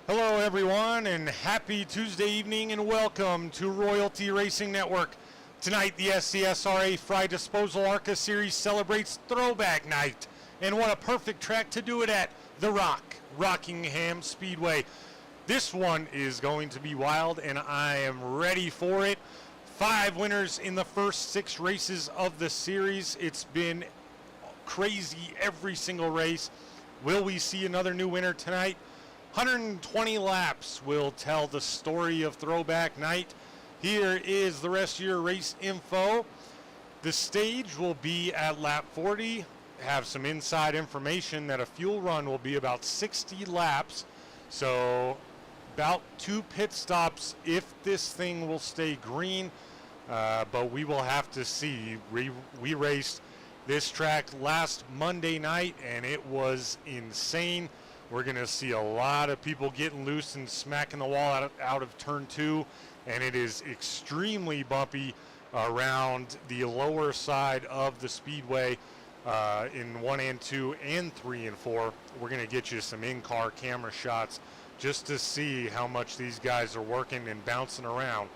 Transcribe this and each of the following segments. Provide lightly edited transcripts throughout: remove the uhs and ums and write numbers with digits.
Hello everyone, and happy Tuesday evening, and welcome to Royalty Racing Network. Tonight the SCSRA Frye Disposal ARCA Series celebrates Throwback Night, and what a perfect track to do it at, the Rockingham Speedway. This one is going to be wild, and I am ready for it. 5 winners in the first 6 races of the series. It's been crazy every single race. Will we see another new winner tonight? 120 laps will tell the story of Throwback Night. Here is the rest of your race info. The stage will be at lap 40. Have some inside information that a fuel run will be about 60 laps. So about 2 pit stops if this thing will stay green. But we will have to see. We raced this track last Monday night and it was insane. We're going to see a lot of people getting loose and smacking the wall out of turn 2, and it is extremely bumpy around the lower side of the speedway in 1 and 2 and 3 and 4. We're going to get you some in-car camera shots just to see how much these guys are working and bouncing around.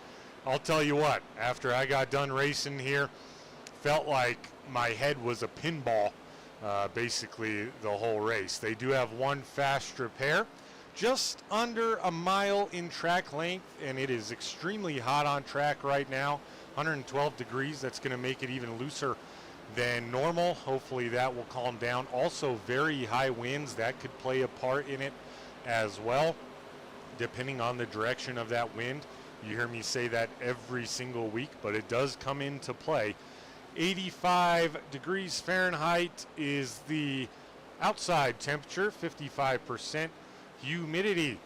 I'll tell you what, after I got done racing here, felt like my head was a pinball. Basically the whole race. They do have one fast repair, just under a mile in track length, and it is extremely hot on track right now. 112 degrees. That's going to make it even looser than normal. Hopefully that will calm down. Also very high winds, that could play a part in it as well, depending on the direction of that wind. You hear me say that every single week, but it does come into play. 85 degrees Fahrenheit is the outside temperature, 55% humidity.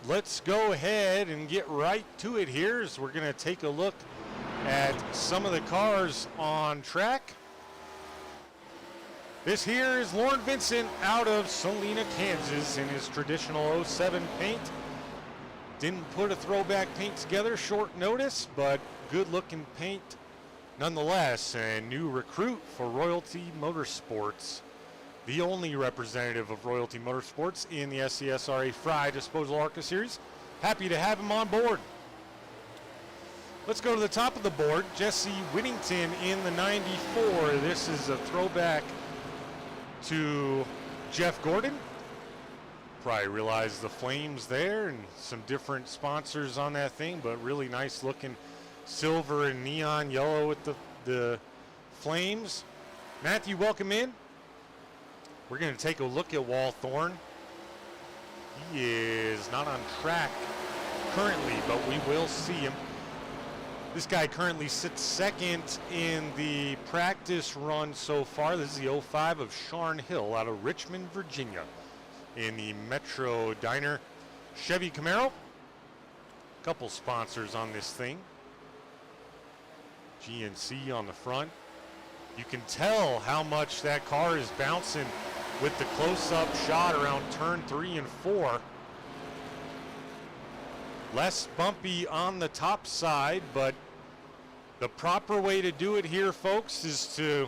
Let's go ahead and get right to it here as we're going to take a look at some of the cars on track. This here is Lauren Vincent out of Salina, Kansas in his traditional 07 paint. Didn't put a throwback paint together, short notice, but good looking paint nonetheless. A new recruit for Royalty Motorsports, the only representative of Royalty Motorsports in the SCSRA Frye Disposal ARCA Series. Happy to have him on board. Let's go to the top of the board. Jesse Whittington in the 94. This is a throwback to Jeff Gordon. Probably realize the flames there and some different sponsors on that thing, but really nice looking silver and neon yellow with the flames. Matthew, welcome in. We're going to take a look at Wal Thorne. He is not on track currently, but we will see him. This guy currently sits second in the practice run so far. This is the 05 of Sharn Hill out of Richmond, Virginia in the Metro Diner Chevy Camaro. Couple sponsors on this thing. GNC on the front. You can tell how much that car is bouncing with the close-up shot around turn 3 and 4. Less bumpy on the top side, but the proper way to do it here, folks, is to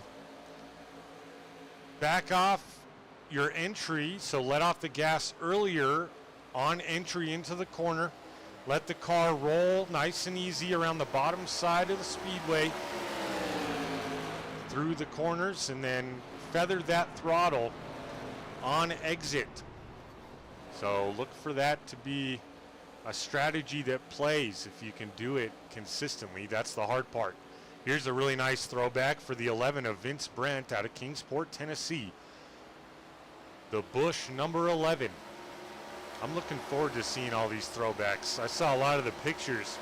back off your entry. So let off the gas earlier on entry into the corner. Let the car roll nice and easy around the bottom side of the speedway through the corners, and then feather that throttle on exit. So look for that to be a strategy that plays if you can do it consistently. That's the hard part. Here's a really nice throwback for the 11 of Vince Brent out of Kingsport, Tennessee. The Bush number 11. I'm looking forward to seeing all these throwbacks. I saw a lot of the pictures.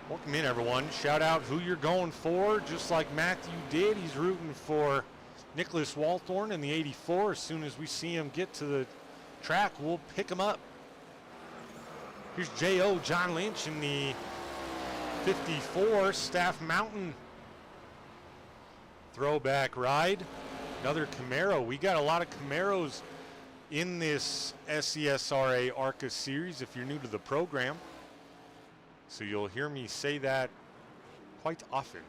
Welcome in, everyone. Shout out who you're going for, just like Matthew did. He's rooting for Nicholas Walthorn in the 84. As soon as we see him get to the track, we'll pick him up. Here's J.O. John Lynch in the 54 Staff Mountain throwback ride. Another Camaro. We got a lot of Camaros in this SCSRA ARCA series if you're new to the program. So you'll hear me say that quite often.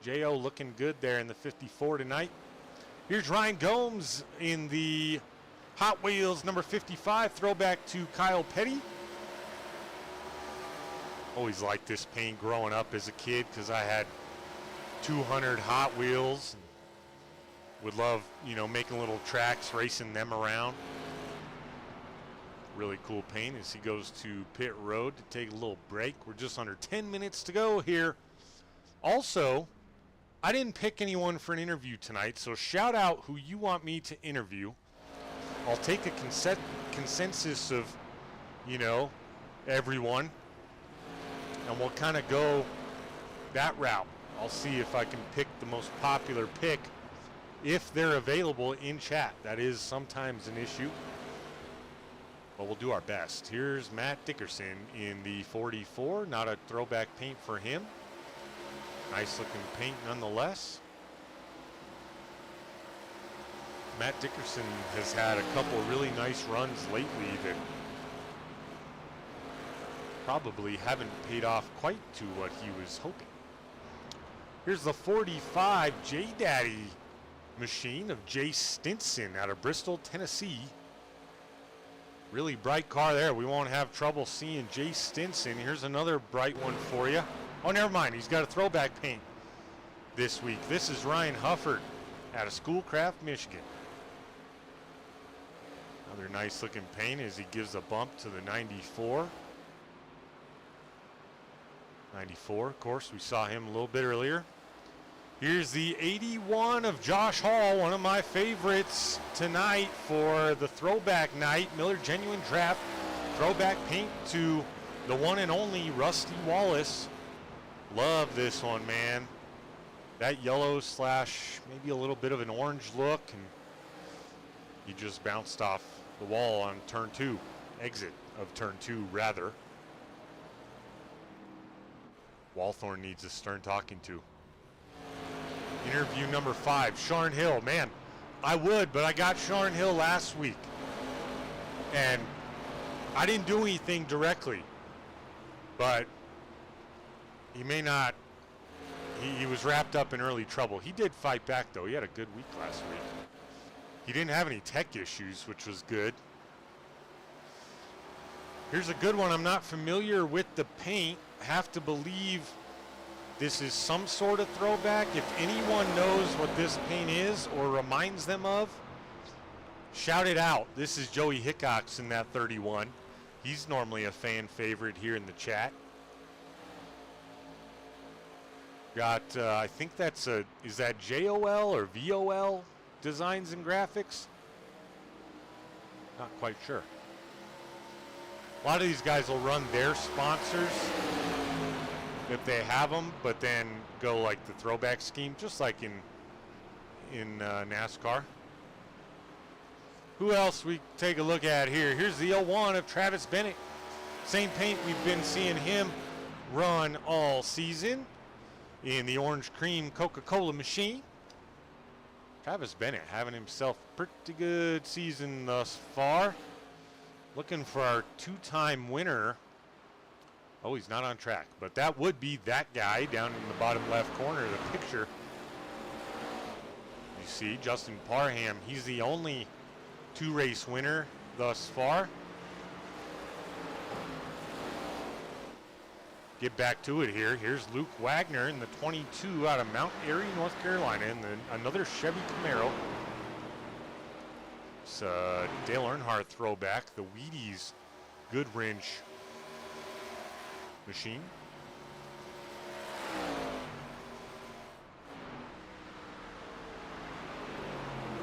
J.O. looking good there in the 54 tonight. Here's Ryan Gomes in the Hot Wheels number 55, throwback to Kyle Petty. Always liked this paint growing up as a kid because I had 200 Hot Wheels. Would love, you know, making little tracks, racing them around. Really cool paint as he goes to pit road to take a little break. We're just under 10 minutes to go here. Also, I didn't pick anyone for an interview tonight, so shout out who you want me to interview. I'll take a consensus of, you know, everyone, and we'll kind of go that route. I'll see if I can pick the most popular pick if they're available in chat. That is sometimes an issue, but we'll do our best. Here's Matt Dickerson in the 44. Not a throwback paint for him. Nice looking paint nonetheless. Matt Dickerson has had a couple really nice runs lately that probably haven't paid off quite to what he was hoping. Here's the 45 J-Daddy machine of Jay Stinson out of Bristol, Tennessee. Really bright car there. We won't have trouble seeing Jay Stinson. Here's another bright one for you. Oh, never mind. He's got a throwback paint this week. This is Ryan Hufford out of Schoolcraft, Michigan. Another nice looking paint as he gives a bump to the 94. 94, of course, we saw him a little bit earlier. Here's the 81 of Josh Hall, one of my favorites tonight for the throwback night. Miller Genuine Draft throwback paint to the one and only Rusty Wallace. Love this one, man. That yellow slash maybe a little bit of an orange look, and he just bounced off the wall on turn 2, exit of turn 2 rather. Walthorn needs a stern talking to. Interview number 5, Sharn Hill. Man, I would, but I got Sharn Hill last week, and I didn't do anything directly, but he may not. He was wrapped up in early trouble. He did fight back, though. He had a good week last week. He didn't have any tech issues, which was good. Here's a good one. I'm not familiar with the paint. Have to believe this is some sort of throwback. If anyone knows what this paint is or reminds them of, shout it out. This is Joey Hickox in that 31. He's normally a fan favorite here in the chat. Got, I think that's is that JOL or VOL Designs and Graphics? Not quite sure. A lot of these guys will run their sponsors if they have them, but then go like the throwback scheme, just like in NASCAR. Who else we take a look at here? Here's the 01 of Travis Bennett. Same paint we've been seeing him run all season in the orange cream Coca-Cola machine. Travis Bennett having himself a pretty good season thus far. Looking for our 2-time winner. Oh, he's not on track, but that would be that guy down in the bottom left corner of the picture. You see Justin Parham. He's the only 2-race winner thus far. Get back to it here. Here's Luke Wagner in the 22 out of Mount Airy, North Carolina, and then another Chevy Camaro. It's a Dale Earnhardt throwback, the Wheaties Goodwrench machine.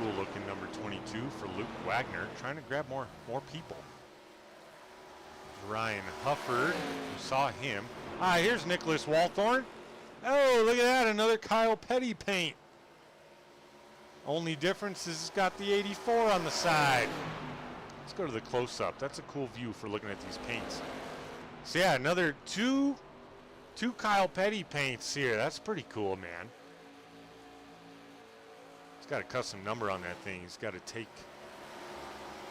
Cool looking number 22 for Luke Wagner, trying to grab more people. Ryan Hufford, you saw him. Here's Nicholas Walthorn. Oh, look at that, another Kyle Petty paint. Only difference is it's got the 84 on the side. Let's go to the close-up. That's a cool view for looking at these paints. So yeah, another two Kyle Petty paints here. That's pretty cool, man. He's got a custom number on that thing. He's got to take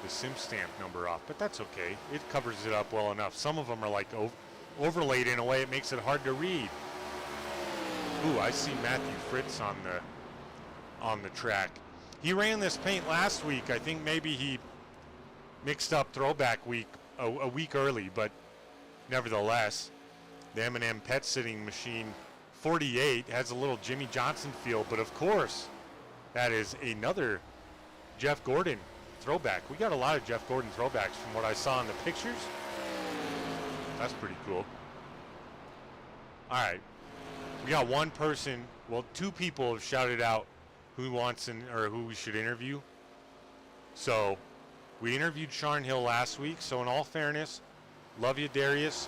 the sim stamp number off, but that's okay. It covers it up well enough. Some of them are like overlaid in a way it makes it hard to read. Ooh, I see Matthew Fritz on the track. He ran this paint last week. I think maybe he mixed up throwback week a week early, but nevertheless, the M&M Pet Sitting Machine 48 has a little Jimmy Johnson feel, but of course, that is another Jeff Gordon throwback. We got a lot of Jeff Gordon throwbacks from what I saw in the pictures. That's pretty cool. All right, we got one person, well, two people have shouted out who wants or who we should interview. So we interviewed Sharn Hill last week, so in all fairness, love you, Darius,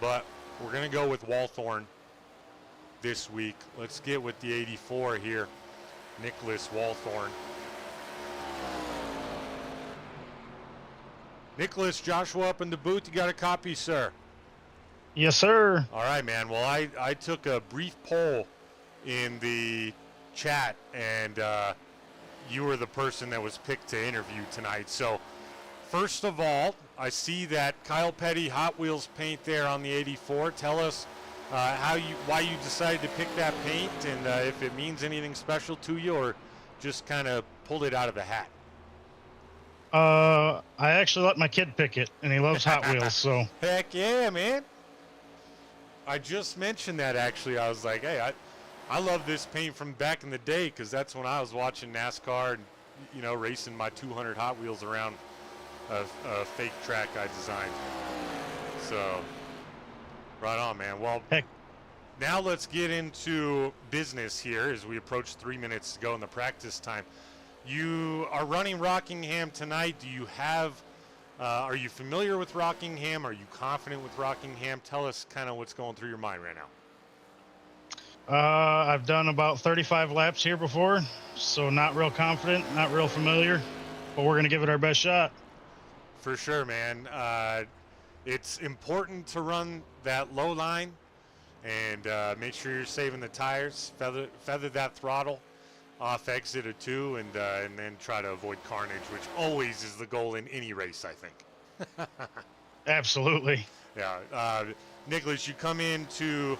but we're going to go with Walthorn this week. Let's get with the 84 here, Nicholas Walthorn. Nicholas, Joshua up in the booth. You got a copy, sir? Yes, sir. All right, man. Well, I took a brief poll in the chat, and you were the person that was picked to interview tonight. So, first of all, I see that Kyle Petty Hot Wheels paint there on the 84. Tell us why you decided to pick that paint, and if it means anything special to you, or just kind of pulled it out of the hat. I actually let my kid pick it, and he loves Hot Wheels, so. Heck yeah, man. I just mentioned that, actually. I was like, hey, I love this paint from back in the day, because that's when I was watching NASCAR and, you know, racing my 200 Hot Wheels around a fake track I designed. So, right on, man. Well, heck. Now let's get into business here as we approach 3 minutes to go in the practice time. You are running Rockingham tonight. Do you have, are you familiar with Rockingham? Are you confident with Rockingham? Tell us kind of what's going through your mind right now. I've done about 35 laps here before, so not real confident, not real familiar, but we're going to give it our best shot. For sure, man. It's important to run that low line and make sure you're saving the tires, feather that throttle off exit or two, and then try to avoid carnage, which always is the goal in any race, I think. Absolutely. Yeah. Nicholas, you come into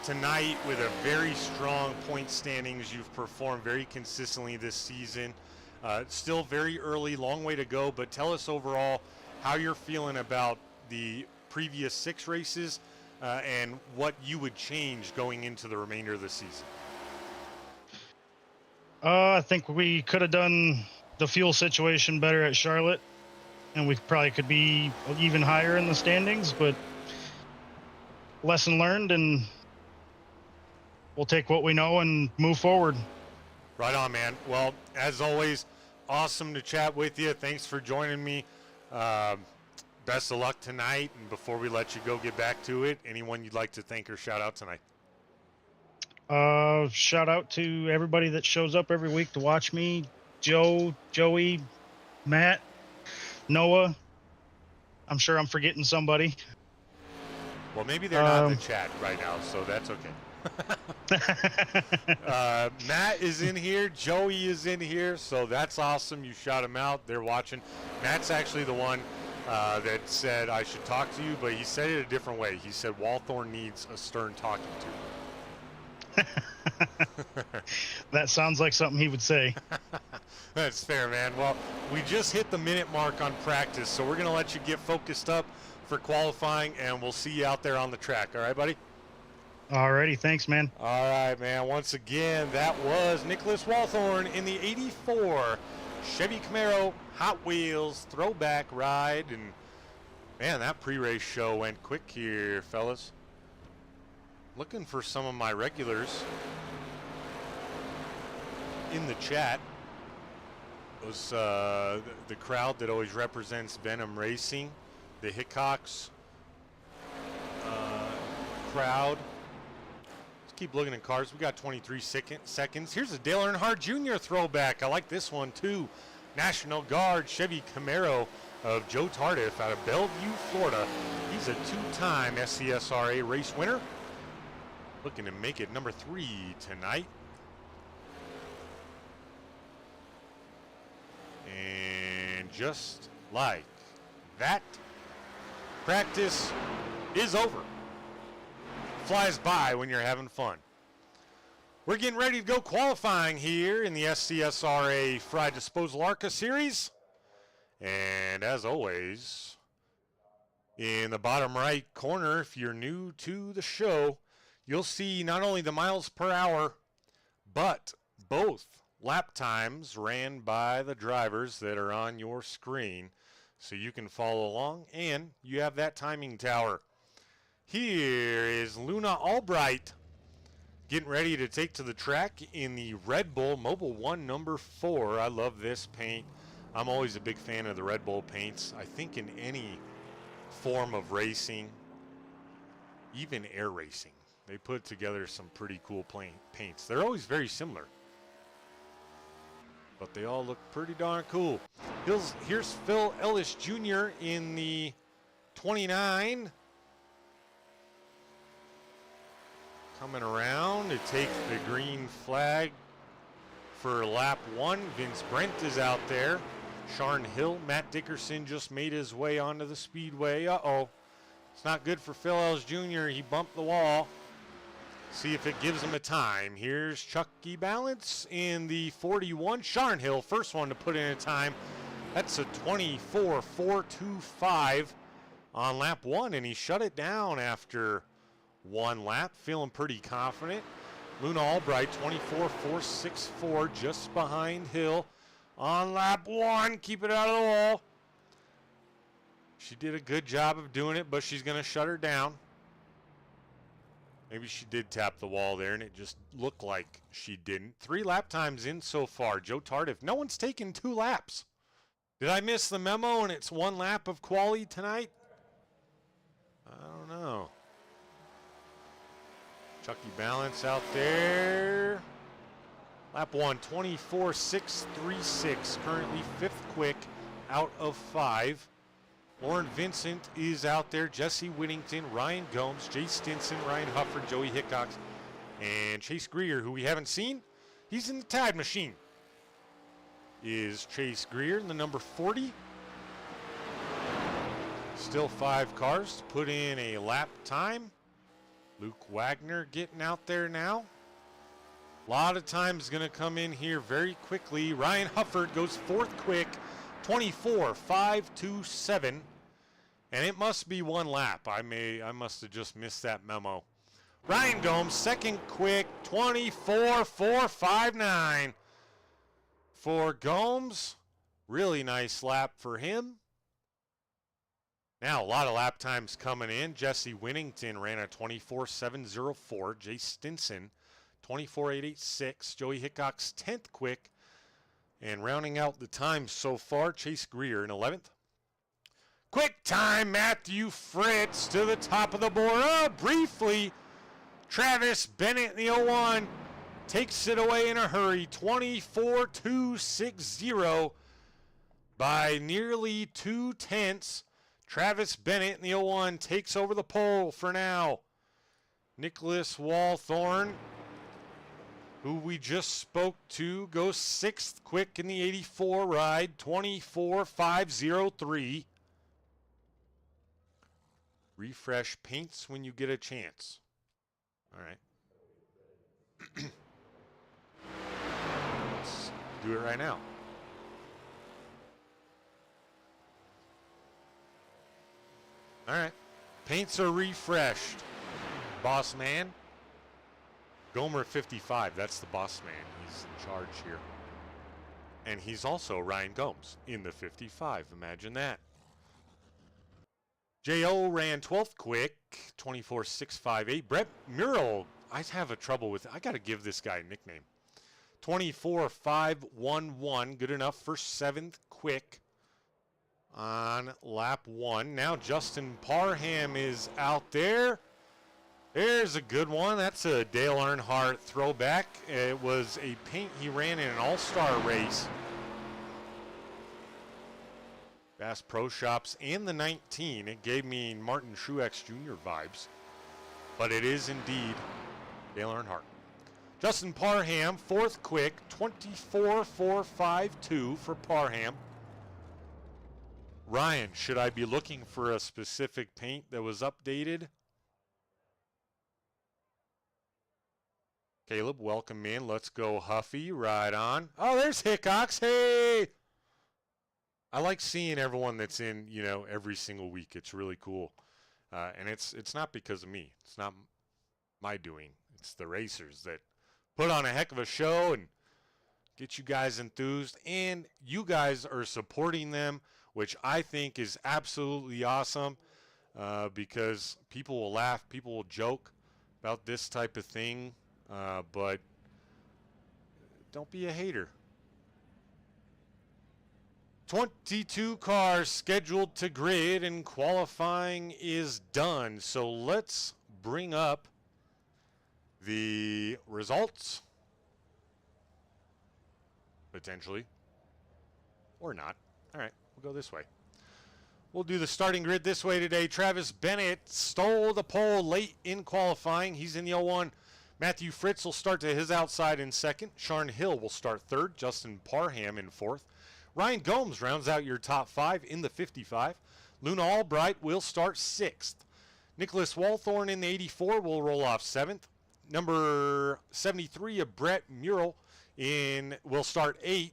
tonight with a very strong point standings. You've performed very consistently this season. Still very early, long way to go, but tell us overall how you're feeling about the previous 6 races and what you would change going into the remainder of the season. I think we could have done the fuel situation better at Charlotte, and we probably could be even higher in the standings, but lesson learned, and we'll take what we know and move forward. Right on, man. Well, as always, awesome to chat with you. Thanks for joining me. Best of luck tonight, and before we let you go get back to it, anyone you'd like to thank or shout out tonight? Shout out to everybody that shows up every week to watch me. Joey, Matt, Noah. I'm sure I'm forgetting somebody. Well, maybe they're not in the chat right now, so that's okay. Matt is in here. Joey is in here, so that's awesome. You shout them out. They're watching. Matt's actually the one that said I should talk to you, but he said it a different way. He said Walthorn needs a stern talking to. That sounds like something he would say. That's fair, man. Well, we just hit the minute mark on practice, so we're going to let you get focused up for qualifying, and we'll see you out there on the track. All right, buddy? Alrighty, thanks, man. All right, man. Once again, that was Nicholas Walthorn in the 84 Chevy Camaro Hot Wheels throwback ride. And, man, that pre-race show went quick here, fellas. Looking for some of my regulars in the chat. Those the crowd that always represents Venom Racing, the Hickox crowd. Let's keep looking at cars. We got 23 seconds. Here's a Dale Earnhardt Jr. throwback. I like this one too. National Guard Chevy Camaro of Joe Tardif out of Bellevue, Florida. He's a 2-time SCSRA race winner. Looking to make it number 3 tonight. And just like that, practice is over. Flies by when you're having fun. We're getting ready to go qualifying here in the SCSRA Frye Disposal ARCA Series. And as always, in the bottom right corner, if you're new to the show, you'll see not only the miles per hour, but both lap times ran by the drivers that are on your screen, so you can follow along, and you have that timing tower. Here is Luna Albright getting ready to take to the track in the Red Bull Mobile 1 number 4. I love this paint. I'm always a big fan of the Red Bull paints. I think in any form of racing, even air racing, they put together some pretty cool paints. They're always very similar, but they all look pretty darn cool. Here's Phil Ellis Jr. in the 29. Coming around to take the green flag for lap 1. Vince Brent is out there. Sharn Hill, Matt Dickerson just made his way onto the speedway. Uh-oh. It's not good for Phil Ellis Jr. He bumped the wall. See if it gives him a time. Here's Chucky Balance in the 41. Sharn Hill, first one to put in a time. That's a 24.425 on lap 1, and he shut it down after one lap. Feeling pretty confident. Luna Albright, 24.464, just behind Hill on lap 1. Keep it out of the wall. She did a good job of doing it, but she's going to shut her down. Maybe she did tap the wall there, and it just looked like she didn't. 3 lap times in so far. Joe Tardif, no one's taken 2 laps. Did I miss the memo and it's 1 lap of quali tonight? I don't know. Chucky Balance out there. Lap 1, 24.636. Currently 5th quick out of 5. Lauren Vincent is out there. Jesse Whittington, Ryan Gomes, Jay Stinson, Ryan Hufford, Joey Hickox, and Chase Greer, who we haven't seen. He's in the Tide Machine. Is Chase Greer in the number 40. Still 5 cars to put in a lap time. Luke Wagner getting out there now. A lot of time is going to come in here very quickly. Ryan Hufford goes 4th quick, 24.527, and it must be 1 lap. I must have just missed that memo. Ryan Gomes, 2nd quick, 24.459 for Gomes. Really nice lap for him. Now, a lot of lap times coming in. Jesse Whittington ran a 24.704. Jay Stinson, 24.886. Joey Hickox, 10th quick. And rounding out the times so far, Chase Greer in 11th. Quick time, Matthew Fritz to the top of the board. Briefly, Travis Bennett in the 01 takes it away in a hurry. 24.260 by nearly 2/10. Travis Bennett in the 01 takes over the pole for now. Nicholas Walthorn, who we just spoke to, goes 6th quick in the 84 ride, 24.503. Refresh paints when you get a chance. All right. Let's do it right now. All right. Paints are refreshed. Boss man. Gomer 55. That's the boss man. He's in charge here. And he's also Ryan Gomes in the 55. Imagine that. J.O. ran 12th quick. 24.658. Brett Murrell. I have a trouble with it. I got to give this guy a nickname. 24.511. Good enough for 7th quick on lap 1. Now Justin Parham is out there. There's a good one. That's a Dale Earnhardt throwback. It was a paint he ran in an all-star race. Bass Pro Shops and the 19. It gave me Martin Truex Jr. vibes. But it is indeed Dale Earnhardt. Justin Parham, 4th quick, 24.452 for Parham. Ryan, should I be looking for a specific paint that was updated? Caleb, welcome in. Let's go Huffy. Right on. Oh, there's Hickox. Hey! I like seeing everyone that's in, you know, every single week. It's really cool. And it's not because of me. It's not my doing. It's the racers that put on a heck of a show and get you guys enthused. And you guys are supporting them, which I think is absolutely awesome because people will laugh, people will joke about this type of thing, but don't be a hater. 22 cars scheduled to grid and qualifying is done. So let's bring up the results, potentially, or not. All right, we'll go this way. We'll do the starting grid this way today. Travis Bennett stole the pole late in qualifying. He's in the 01. Matthew Fritz will start to his outside in second. Sharn Hill will start third. Justin Parham in fourth. Ryan Gomes rounds out your top 5 in the 55. Luna Albright will start 6th. Nicholas Walthorn in the 84 will roll off 7th. Number 73 of Brett Murrell will start 8th.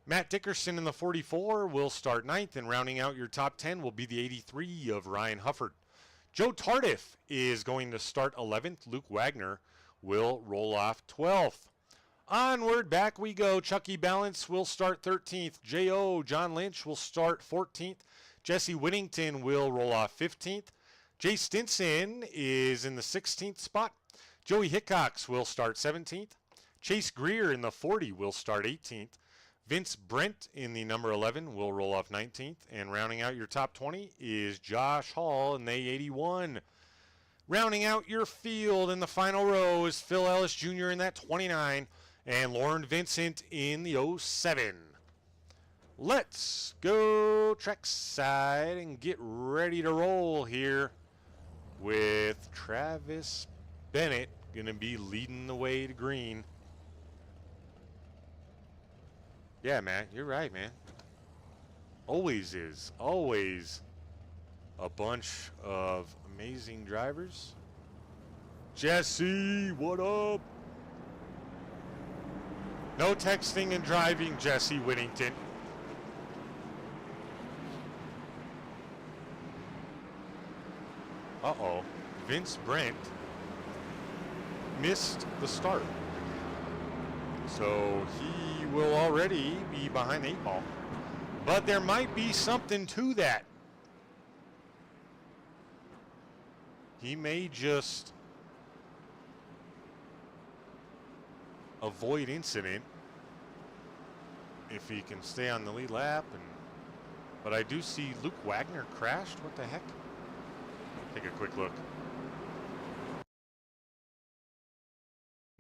Matt Dickerson in the 44 will start 9th, and rounding out your top 10 will be the 83 of Ryan Hufford. Joe Tardif is going to start 11th. Luke Wagner will roll off 12th. Onward, back we go. Chucky Balance will start 13th. J.O. John Lynch will start 14th. Jesse Whittington will roll off 15th. Jay Stinson is in the 16th spot. Joey Hickox will start 17th. Chase Greer in the 40 will start 18th. Vince Brent in the number 11 will roll off 19th. And rounding out your top 20 is Josh Hall in the 81. Rounding out your field in the final row is Phil Ellis Jr. in that 29. And Lauren Vincent in the 07. Let's go trackside and get ready to roll here with Travis Bennett going to be leading the way to green. Yeah, Matt, you're right, man. Always is. Always a bunch of amazing drivers. Jesse, what up? No texting and driving, Jesse Whittington. Uh-oh. Vince Brent missed the start. So he will already be behind the 8 ball. But there might be something to that. He may just avoid incident if he can stay on the lead lap. But I do see Luke Wagner crashed. What the heck? Take a quick look.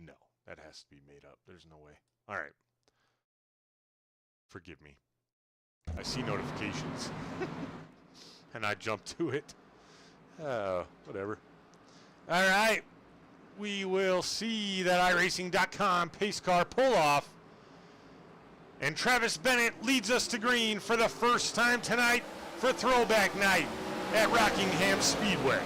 No, that has to be made up. There's no way. All right. Forgive me. I see notifications. And I jump to it. Whatever. All right. We will see that iRacing.com pace car pull off. And Travis Bennett leads us to green for the first time tonight for Throwback Night at Rockingham Speedway.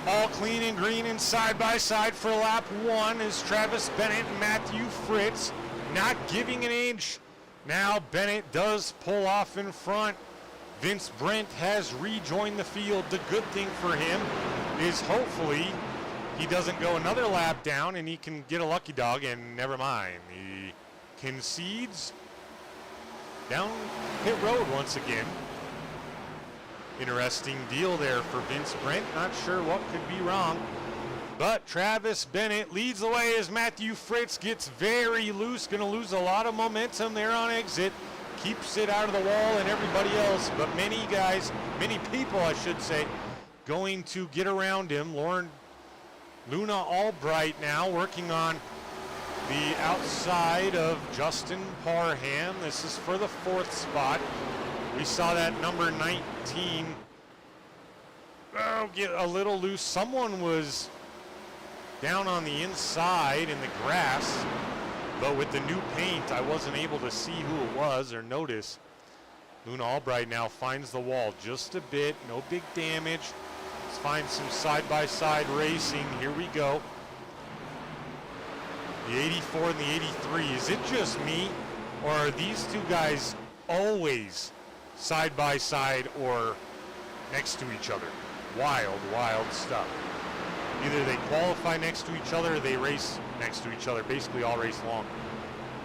All clean and green and side by side for lap 1 is Travis Bennett and Matthew Fritz, not giving an inch. Now Bennett does pull off in front. Vince Brent has rejoined the field. The good thing for him is hopefully he doesn't go another lap down and he can get a lucky dog, and never mind. He concedes down pit road once again. Interesting deal there for Vince Brent. Not sure what could be wrong. But Travis Bennett leads the way as Matthew Fritz gets very loose. Going to lose a lot of momentum there on exit. Keeps it out of the wall and everybody else. But many guys, many people I should say, going to get around him. Luna Albright now working on the outside of Justin Parham. This is for the 4th spot. We saw that number 19 Oh, get a little loose. Someone was down on the inside in the grass, but with the new paint, I wasn't able to see who it was or notice. Luna Albright now finds the wall just a bit. No big damage. Let's find some side-by-side racing. Here we go. The 84 and the 83. Is it just me, or are these two guys always side-by-side or next to each other? Wild, wild stuff. Either they qualify next to each other or they race next to each other, basically all race long.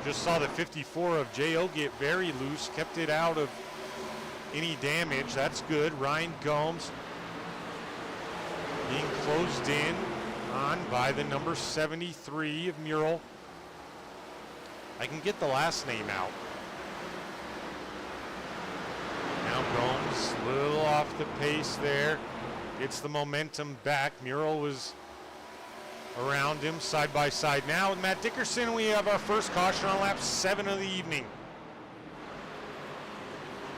Just saw the 54 of J.O. get very loose, kept it out of any damage. That's good. Ryan Gomes being closed in on by the number 73 of Mural. I can get the last name out. Now Gomes a little off the pace there. Gets the momentum back. Mural was around him side by side now with Matt Dickerson. We have our first caution on lap 7 of the evening.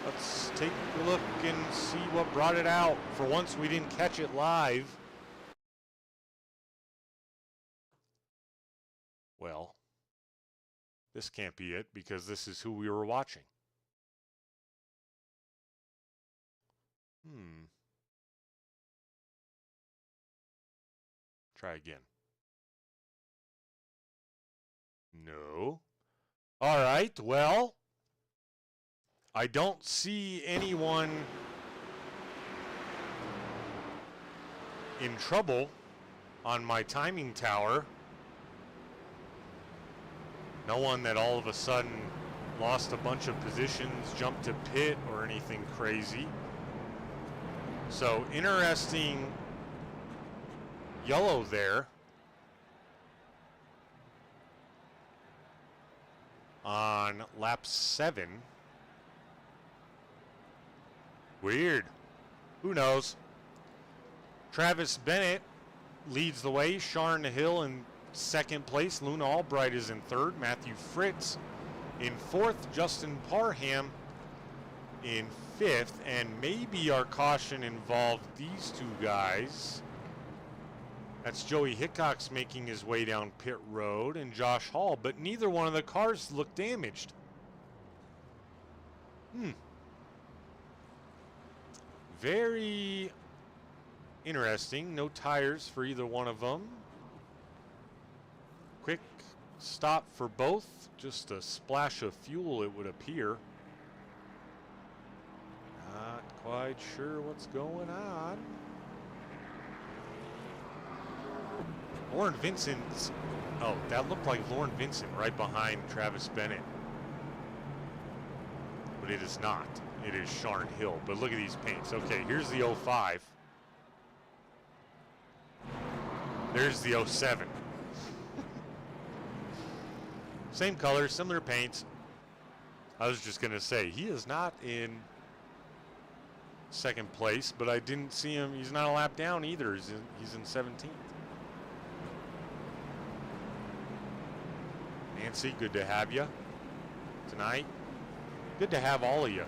Let's take a look and see what brought it out. For once, we didn't catch it live. Well, this can't be it because this is who we were watching. Try again. No. All right, well, I don't see anyone in trouble on my timing tower. No one that all of a sudden lost a bunch of positions, jumped to pit, or anything crazy. So interesting yellow there on lap 7. Weird. Who knows? Travis Bennett leads the way. Sharn Hill in second place. Luna Albright is in third. Matthew Fritz in fourth. Justin Parham in fifth. And maybe our caution involved these two guys. That's Joey Hickox making his way down pit road and Josh Hall, but neither one of the cars looked damaged. Very interesting. No tires for either one of them. Quick stop for both. Just a splash of fuel, it would appear. Not quite sure what's going on. Lauren Vincent, oh, that looked like Lauren Vincent right behind Travis Bennett. But it is not. It is Sharn Hill. But look at these paints. Okay, here's the 05. There's the 07. Same color, similar paints. I was just going to say, he is not in second place, but I didn't see him. He's not a lap down either. He's in 17th. Nancy, good to have you tonight. Good to have all of you.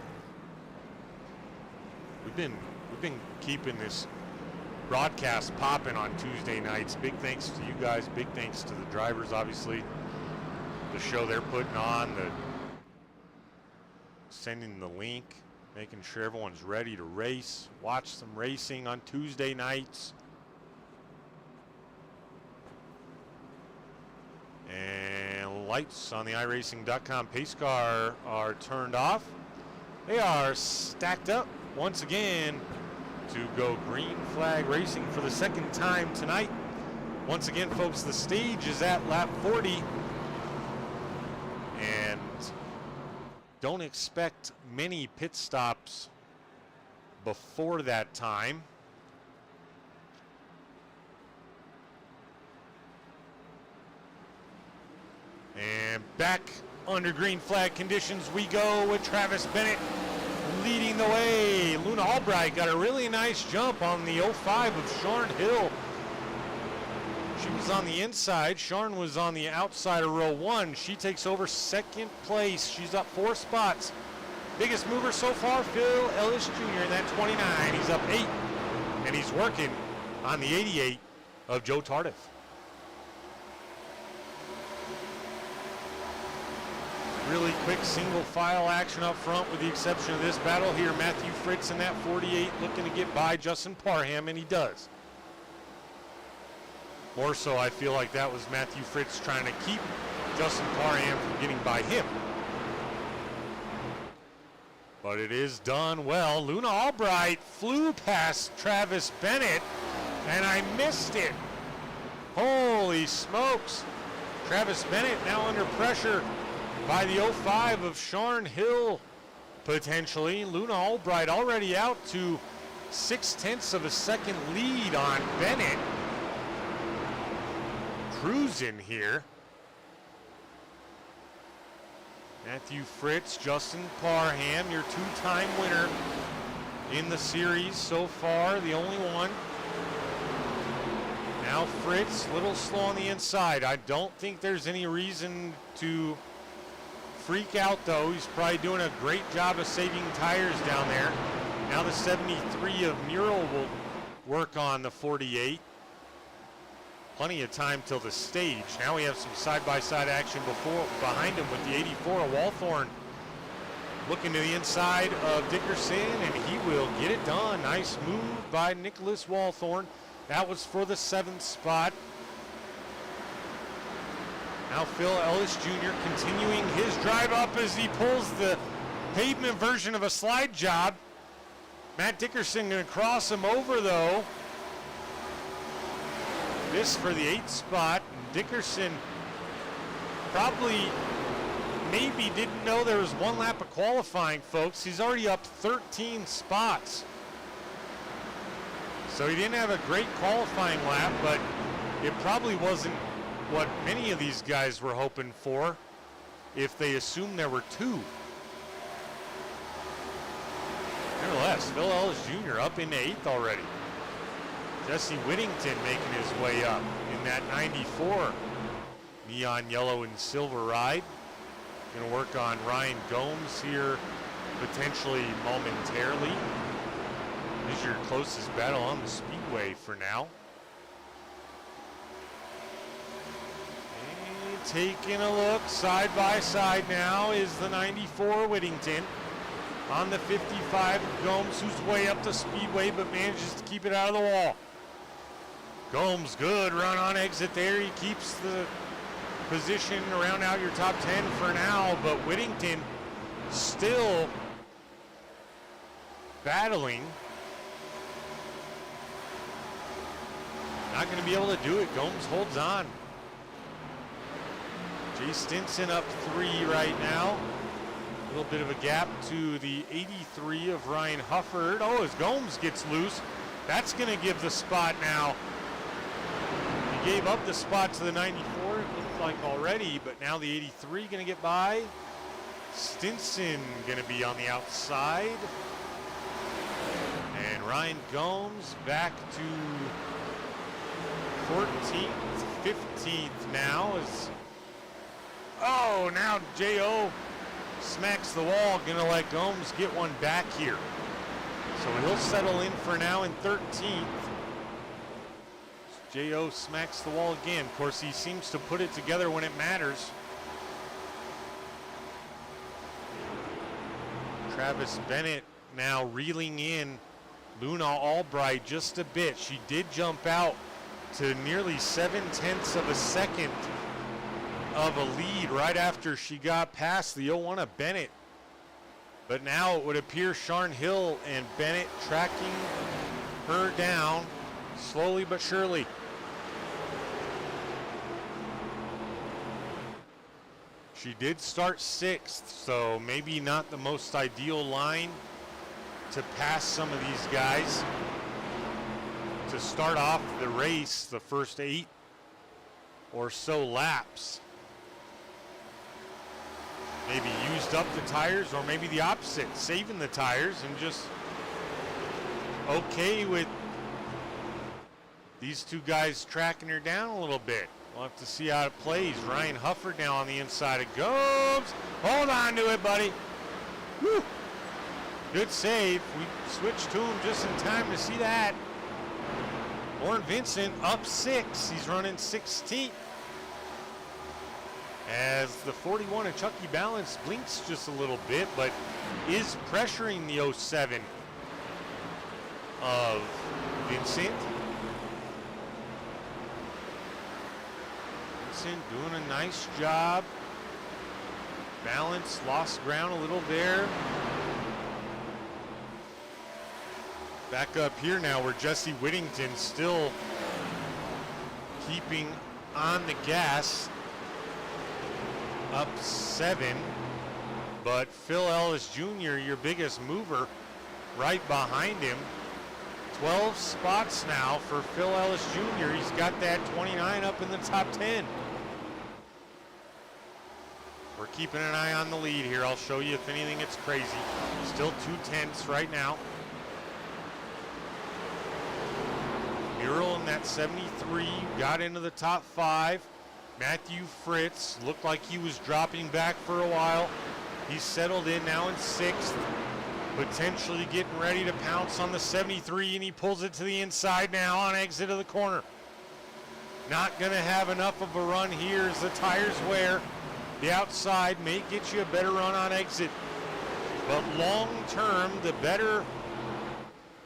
We've been keeping this broadcast popping on Tuesday nights. Big thanks to you guys. Big thanks to the drivers, obviously. The show they're putting on, sending the link, making sure everyone's ready to race. Watch some racing on Tuesday nights. And lights on the iRacing.com pace car are turned off. They are stacked up once again to go green flag racing for the second time tonight. Once again, folks, the stage is at lap 40. And don't expect many pit stops before that time. And back under green flag conditions we go with Travis Bennett leading the way. Luna Albright got a really nice jump on the 05 of Sharn Hill. She was on the inside. Sharn was on the outside of row 1. She takes over second place. She's up 4 spots. Biggest mover so far, Phil Ellis Jr. in that 29. He's up 8. and he's working on the 88 of Joe Tardif. Really quick single file action up front with the exception of this battle here. Matthew Fritz in that 48 looking to get by Justin Parham, and he does. More so, I feel like that was Matthew Fritz trying to keep Justin Parham from getting by him. But it is done well. Luna Albright flew past Travis Bennett, and I missed it. Holy smokes. Travis Bennett now under pressure by the 05 of Sharn Hill, potentially. Luna Albright already out to 0.6 of a second lead on Bennett. Cruising here. Matthew Fritz, Justin Parham, your two-time winner in the series so far, the only one. Now Fritz, a little slow on the inside. I don't think there's any reason to freak out though. He's probably doing a great job of saving tires down there. Now the 73 of Mural will work on the 48. Plenty of time till the stage. Now we have some side-by-side action behind him with the 84 of Walthorn. Looking to the inside of Dickerson, and he will get it done. Nice move by Nicholas Walthorn. That was for the 7th spot. Now Phil Ellis Jr. continuing his drive up as he pulls the pavement version of a slide job. Matt Dickerson going to cross him over though. This for the 8th spot. Dickerson probably maybe didn't know there was one lap of qualifying, folks. He's already up 13 spots. So he didn't have a great qualifying lap, but it probably wasn't what many of these guys were hoping for if they assumed there were two. Nevertheless, Phil Ellis Jr. up into 8th already. Jesse Whittington making his way up in that 94 neon yellow and silver ride. Going to work on Ryan Gomes here potentially momentarily. This is your closest battle on the speedway for now. And taking a look side by side now is the 94 Whittington. On the 55 Gomes, who's way up the speedway but manages to keep it out of the wall. Gomes, good run on exit there. He keeps the position around out your top 10 for now, but Whittington still battling. Not going to be able to do it. Gomes holds on. Jay Stinson up 3 right now. A little bit of a gap to the 83 of Ryan Hufford. Oh, as Gomes gets loose, that's going to give the spot now. He gave up the spot to the 94, it looked like already, but now the 83 going to get by. Stinson going to be on the outside. And Ryan Gomes back to 14th, 15th now. Oh, now J.O. smacks the wall, gonna let Gomes get one back here. So he'll settle in for now in 13th. J.O. smacks the wall again. Of course, he seems to put it together when it matters. Travis Bennett now reeling in Luna Albright just a bit. She did jump out to nearly 0.7 of a second of a lead right after she got past the 01 of Bennett. But now it would appear Sharn Hill and Bennett tracking her down slowly but surely. She did start 6th, so maybe not the most ideal line to pass some of these guys. To start off the race, the first 8 or so laps. Maybe used up the tires, or maybe the opposite, saving the tires and just okay with these two guys tracking her down a little bit. We'll have to see how it plays. Ryan Hufford now on the inside of Gomes. Hold on to it, buddy. Whew. Good save. We switched to him just in time to see that. Warren Vincent up 6. He's running 16th. As the 41 of Chucky Balance blinks just a little bit, but is pressuring the 07 of Vincent. Vincent doing a nice job. Balance lost ground a little there. Back up here now where Jesse Whittington still keeping on the gas. Up 7. But Phil Ellis Jr., your biggest mover, right behind him. 12 spots now for Phil Ellis Jr. He's got that 29 up in the top 10. We're keeping an eye on the lead here. I'll show you if anything it's crazy. Still 2/10 right now. Mural in that 73 got into the top 5. Matthew Fritz looked like he was dropping back for a while. He's settled in now in 6th. Potentially getting ready to pounce on the 73, and he pulls it to the inside now on exit of the corner. Not going to have enough of a run here as the tires wear. The outside may get you a better run on exit. But long term, the better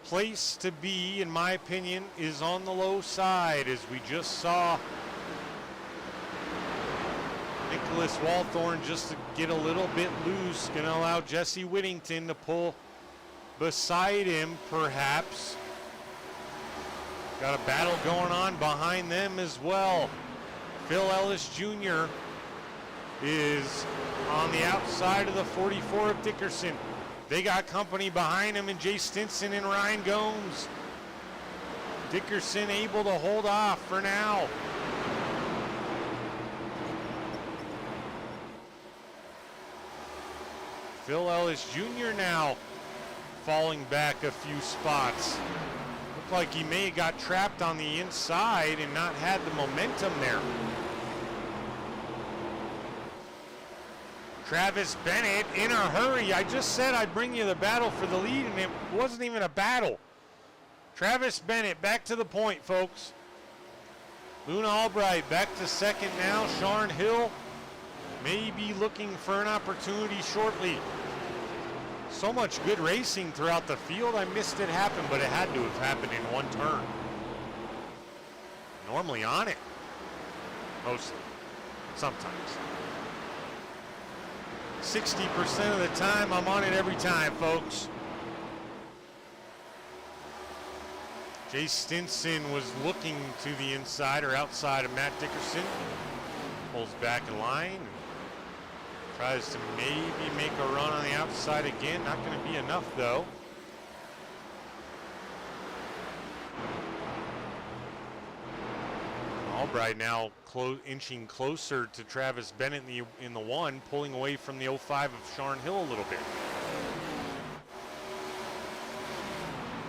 place to be, in my opinion, is on the low side, as we just saw Nicholas Walthorn just to get a little bit loose. Going to allow Jesse Whittington to pull beside him, perhaps. Got a battle going on behind them as well. Phil Ellis Jr. is on the outside of the 44 of Dickerson. They got company behind him in Jay Stinson and Ryan Gomes. Dickerson able to hold off for now. Phil Ellis Jr. now falling back a few spots. Looked like he may have got trapped on the inside and not had the momentum there. Travis Bennett in a hurry. I just said I'd bring you the battle for the lead, and it wasn't even a battle. Travis Bennett back to the point, folks. Luna Albright back to second now. Sharn Hill may be looking for an opportunity shortly. So much good racing throughout the field. I missed it happen, but it had to have happened in one turn. Normally on it. Mostly. Sometimes. 60% of the time, I'm on it every time, folks. Jay Stinson was looking to the inside or outside of Matt Dickerson. Pulls back in line. Tries to maybe make a run on the outside again. Not going to be enough, though. Albright now inching closer to Travis Bennett in the 1, pulling away from the 05 of Sharn Hill a little bit.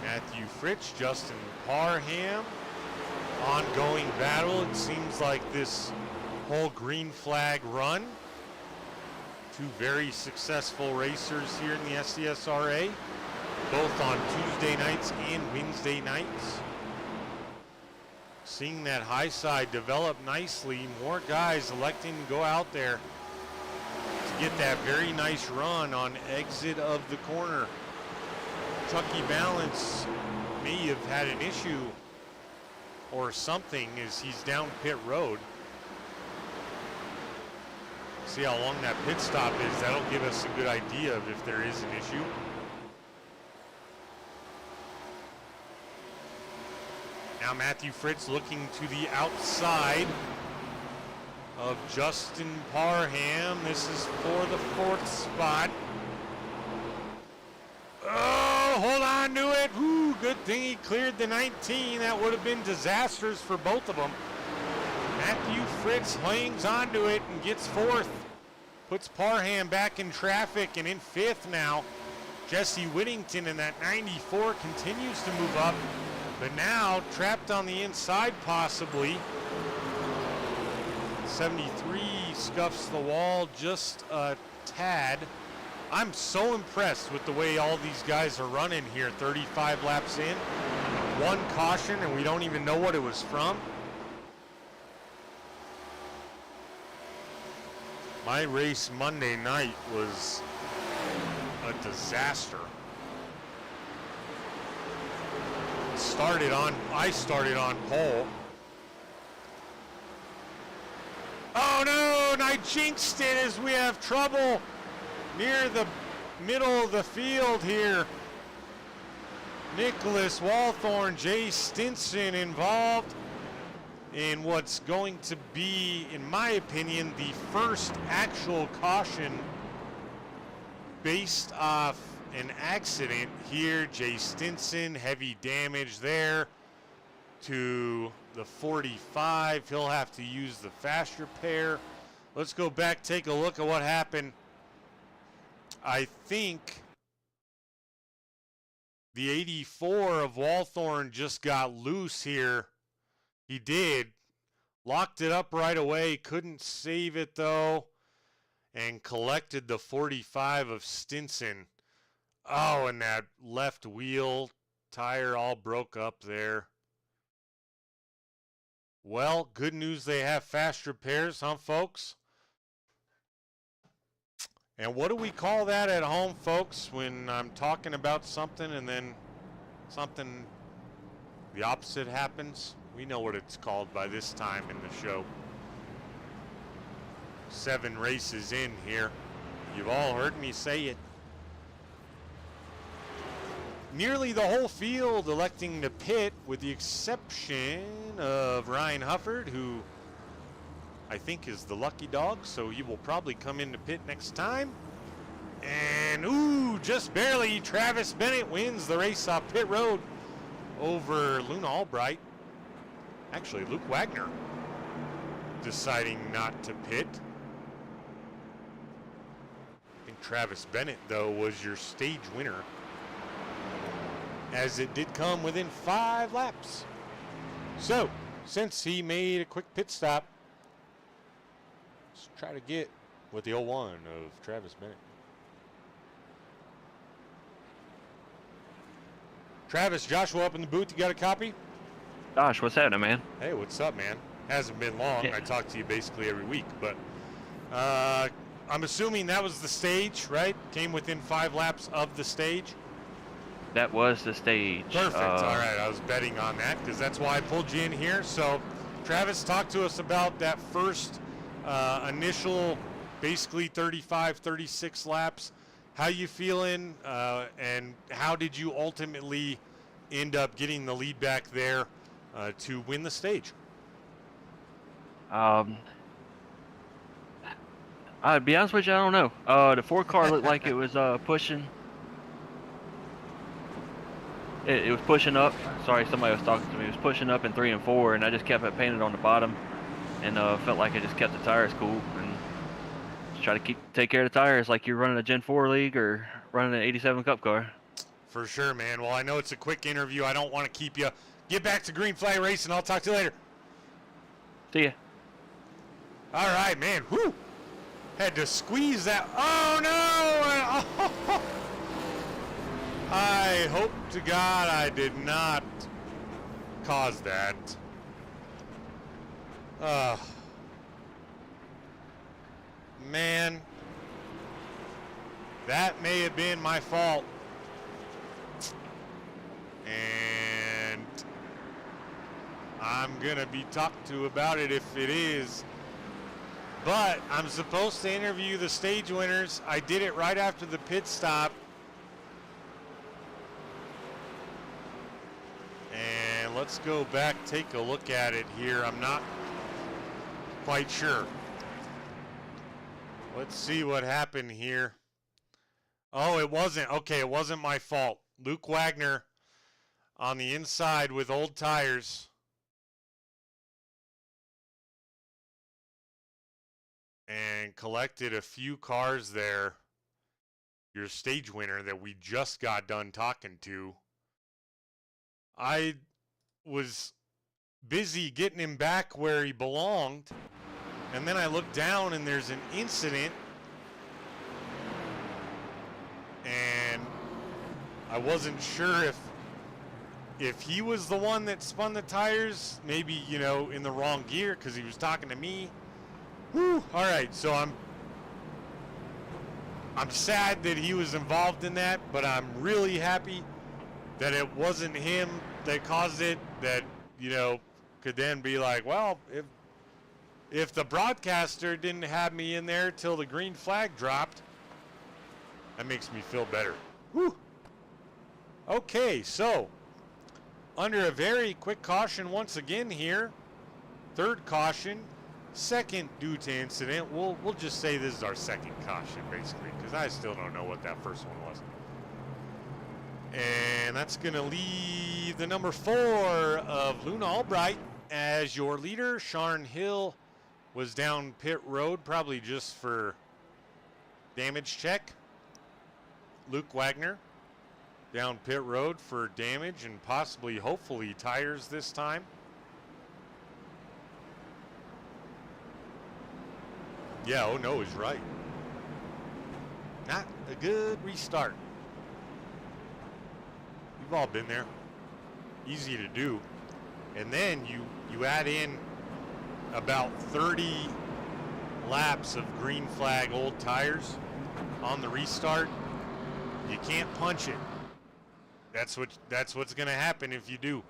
Matthew Fritz, Justin Parham. Ongoing battle. It seems like this whole green flag run. Two very successful racers here in the SCSRA, both on Tuesday nights and Wednesday nights. Seeing that high side develop nicely, more guys electing to go out there to get that very nice run on exit of the corner. Chucky Balance may have had an issue or something as he's down pit road. See how long that pit stop is. That'll give us a good idea of if there is an issue. Now Matthew Fritz looking to the outside of Justin Parham. This is for the 4th spot. Oh, hold on to it. Woo, good thing he cleared the 19. That would have been disastrous for both of them. Matthew Fritz hangs onto it and gets 4th. Puts Parham back in traffic, and in 5th now. Jesse Whittington in that 94 continues to move up, but now trapped on the inside possibly. 73 scuffs the wall just a tad. I'm so impressed with the way all these guys are running here 35 laps in. one caution and we don't even know what it was from. My race Monday night was a disaster. I started on pole. Oh no, and I jinxed it as we have trouble near the middle of the field here. Nicholas Walthorn, Jay Stinson involved in what's going to be, in my opinion, the first actual caution based off an accident here. Jay Stinson, heavy damage there to the 45. He'll have to use the fast repair. Let's go back, take a look at what happened. I think the 84 of Walthorn just got loose here. He did. Locked it up right away. Couldn't save it though. And collected the 45 of Stinson. Oh, and that left wheel tire all broke up there. Well, good news they have fast repairs, huh, folks? And what do we call that at home, folks, when I'm talking about something and then something the opposite happens? We know what it's called by this time in the show. 7 races in here. You've all heard me say it. Nearly the whole field electing to pit, with the exception of Ryan Hufford, who I think is the lucky dog, so he will probably come into pit next time. And ooh, just barely, Travis Bennett wins the race off pit road over Luna Albright. Actually, Luke Wagner deciding not to pit. I think Travis Bennett, though, was your stage winner, as it did come within 5 laps. So, since he made a quick pit stop, let's try to get with the 01 of Travis Bennett. Travis, Joshua up in the booth, you got a copy? Josh, what's happening, man? Hey, what's up, man? Hasn't been long. Yeah. I talk to you basically every week, but I'm assuming that was the stage, right? Came within 5 laps of the stage. That was the stage. Perfect. All right, I was betting on that because that's why I pulled you in here. So, Travis, talk to us about that first initial, basically 35, 36 laps. How you feeling, and how did you ultimately end up getting the lead back there to win the stage? I'll be honest with you, I don't know. The 4 car looked like it was pushing. It was pushing up. Sorry, somebody was talking to me. It was pushing up in 3 and 4, and I just kept it painted on the bottom, and felt like I just kept the tires cool and just try to take care of the tires like you're running a Gen 4 league or running an 87 Cup car. For sure, man. Well, I know it's a quick interview. I don't want to keep you. Get back to Green Flag Racing. I'll talk to you later. See ya. All right, man. Whew. Had to squeeze that. Oh, no. Oh. I hope to God I did not cause that. Man, that may have been my fault. And I'm gonna be talked to about it if it is. But I'm supposed to interview the stage winners. I did it right after the pit stop. And let's go back, take a look at it here. I'm not quite sure. Let's see what happened here. Oh, it wasn't. Okay, it wasn't my fault. Luke Wagner on the inside with old tires. And collected a few cars there. Your stage winner that we just got done talking to. I was busy getting him back where he belonged, and then I looked down and there's an incident, and I wasn't sure if if he was the one that spun the tires, maybe, you know, in the wrong gear because he was talking to me. Whew. All right, so I'm sad that he was involved in that, but I'm really happy that it wasn't him that caused it, that, you know, could then be like, well, if the broadcaster didn't have me in there till the green flag dropped, that makes me feel better. Whew. Okay, so under a very quick caution once again here, third caution, second due to incident. We'll just say this is our second caution basically, because I still don't know what that first one was. And that's going to leave the number 4 of Luna Albright as your leader. Sharn Hill was down pit road, probably just for damage check. Luke Wagner down pit road for damage and possibly, hopefully, tires this time. Yeah, oh no, he's right. Not a good restart. We've all been there. Easy to do. And then you add in about 30 laps of green flag old tires on the restart. You can't punch it. That's what's going to happen if you do.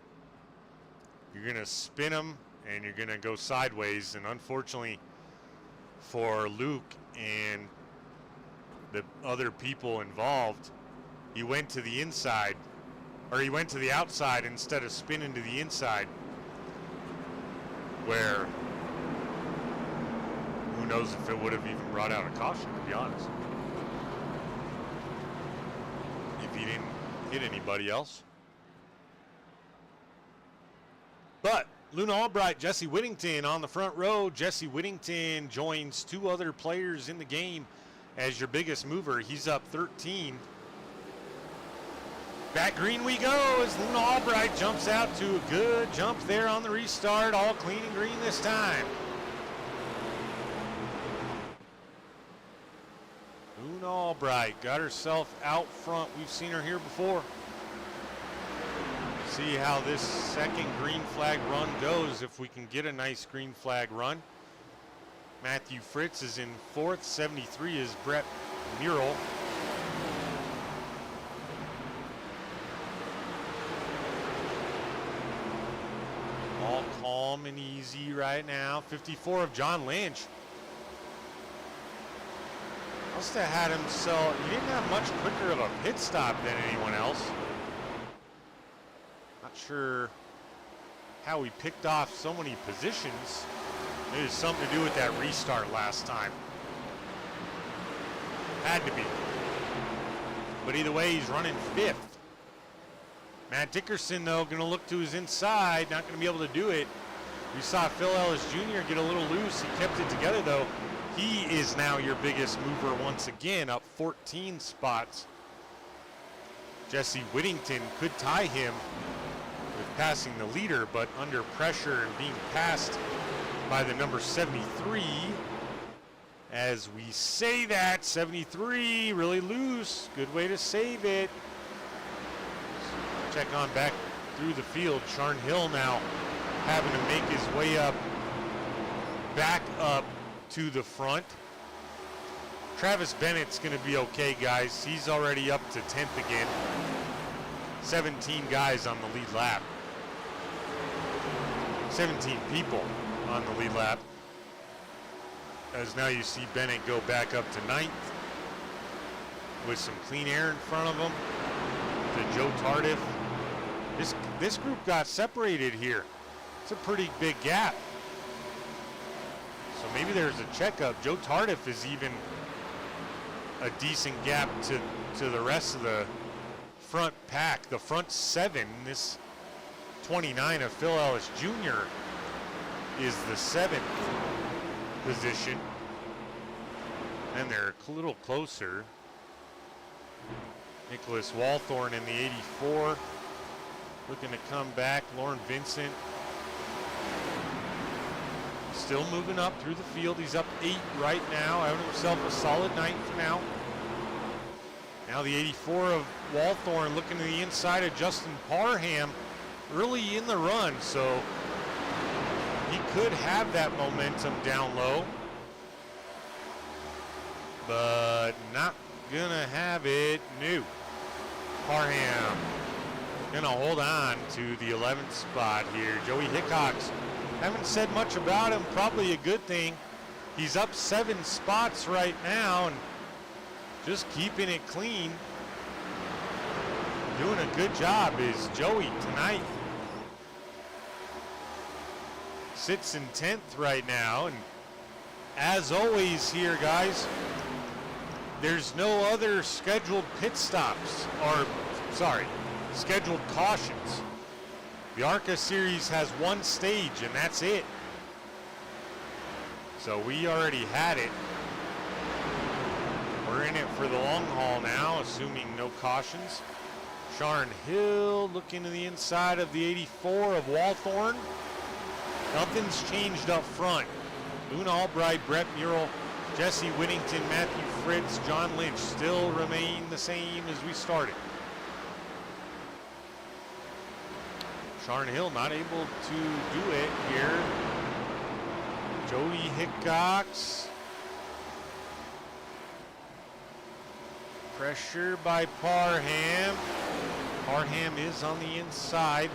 You're going to spin them and you're going to go sideways, and unfortunately for Luke and the other people involved, he went to the inside, or he went to the outside instead of spinning to the inside, where who knows if it would have even brought out a caution, to be honest, if he didn't hit anybody else. But Luna Albright, Jesse Whittington on the front row. Jesse Whittington joins 2 other players in the game as your biggest mover. He's up 13. Back green we go as Luna Albright jumps out to a good jump there on the restart. All clean and green this time. Luna Albright got herself out front. We've seen her here before. See how this second green flag run goes, if we can get a nice green flag run. Matthew Fritz is in 4th. 73 is Brett Murrell. All calm and easy right now. 54 of John Lynch. Must have had himself, he didn't have much quicker of a pit stop than anyone else. Not sure how he picked off so many positions. Maybe it's something to do with that restart last time. Had to be. But either way, he's running 5th. Matt Dickerson, though, going to look to his inside. Not going to be able to do it. We saw Phil Ellis Jr. get a little loose. He kept it together, though. He is now your biggest mover once again, up 14 spots. Jesse Whittington could tie him with passing the leader, but under pressure and being passed by the number 73. As we say that, 73 really loose. Good way to save it. Check on back through the field. Sharn Hill now having to make his way up, back up to the front. Travis Bennett's going to be okay, guys. He's already up to 10th again. 17 guys on the lead lap. 17 people on the lead lap. As now you see Bennett go back up to 9th with some clean air in front of him. To Joe Tardif. This group got separated here. It's a pretty big gap. So maybe there's a checkup. Joe Tardif is even a decent gap to the rest of the front pack. The front 7, this 29 of Phil Ellis Jr. is the 7th position. And they're a little closer. Nicholas Walthorn in the 84. Looking to come back. Lauren Vincent still moving up through the field. He's up 8 right now, having himself a solid 9th now. Now the 84 of Walthorn looking to the inside of Justin Parham. early in the run, so he could have that momentum down low, but not gonna have it. No. Parham gonna hold on to the 11th spot here. Joey Hickox, haven't said much about him, probably a good thing. He's up 7 spots right now and just keeping it clean. Doing a good job is Joey tonight. Sits in 10th right now, and as always here, guys, there's no other scheduled pit stops, or sorry, scheduled cautions. The ARCA series has 1 stage and that's it. So we already had it. We're in it for the long haul now, assuming no cautions. Sharn Hill looking to the inside of the 84 of Walthorn. Nothing's changed up front. Boone Albright, Brett Murrell, Jesse Whittington, Matthew Fritz, John Lynch still remain the same as we started. Sharn Hill not able to do it here. Joey Hickox. Pressure by Parham. Parham is on the inside.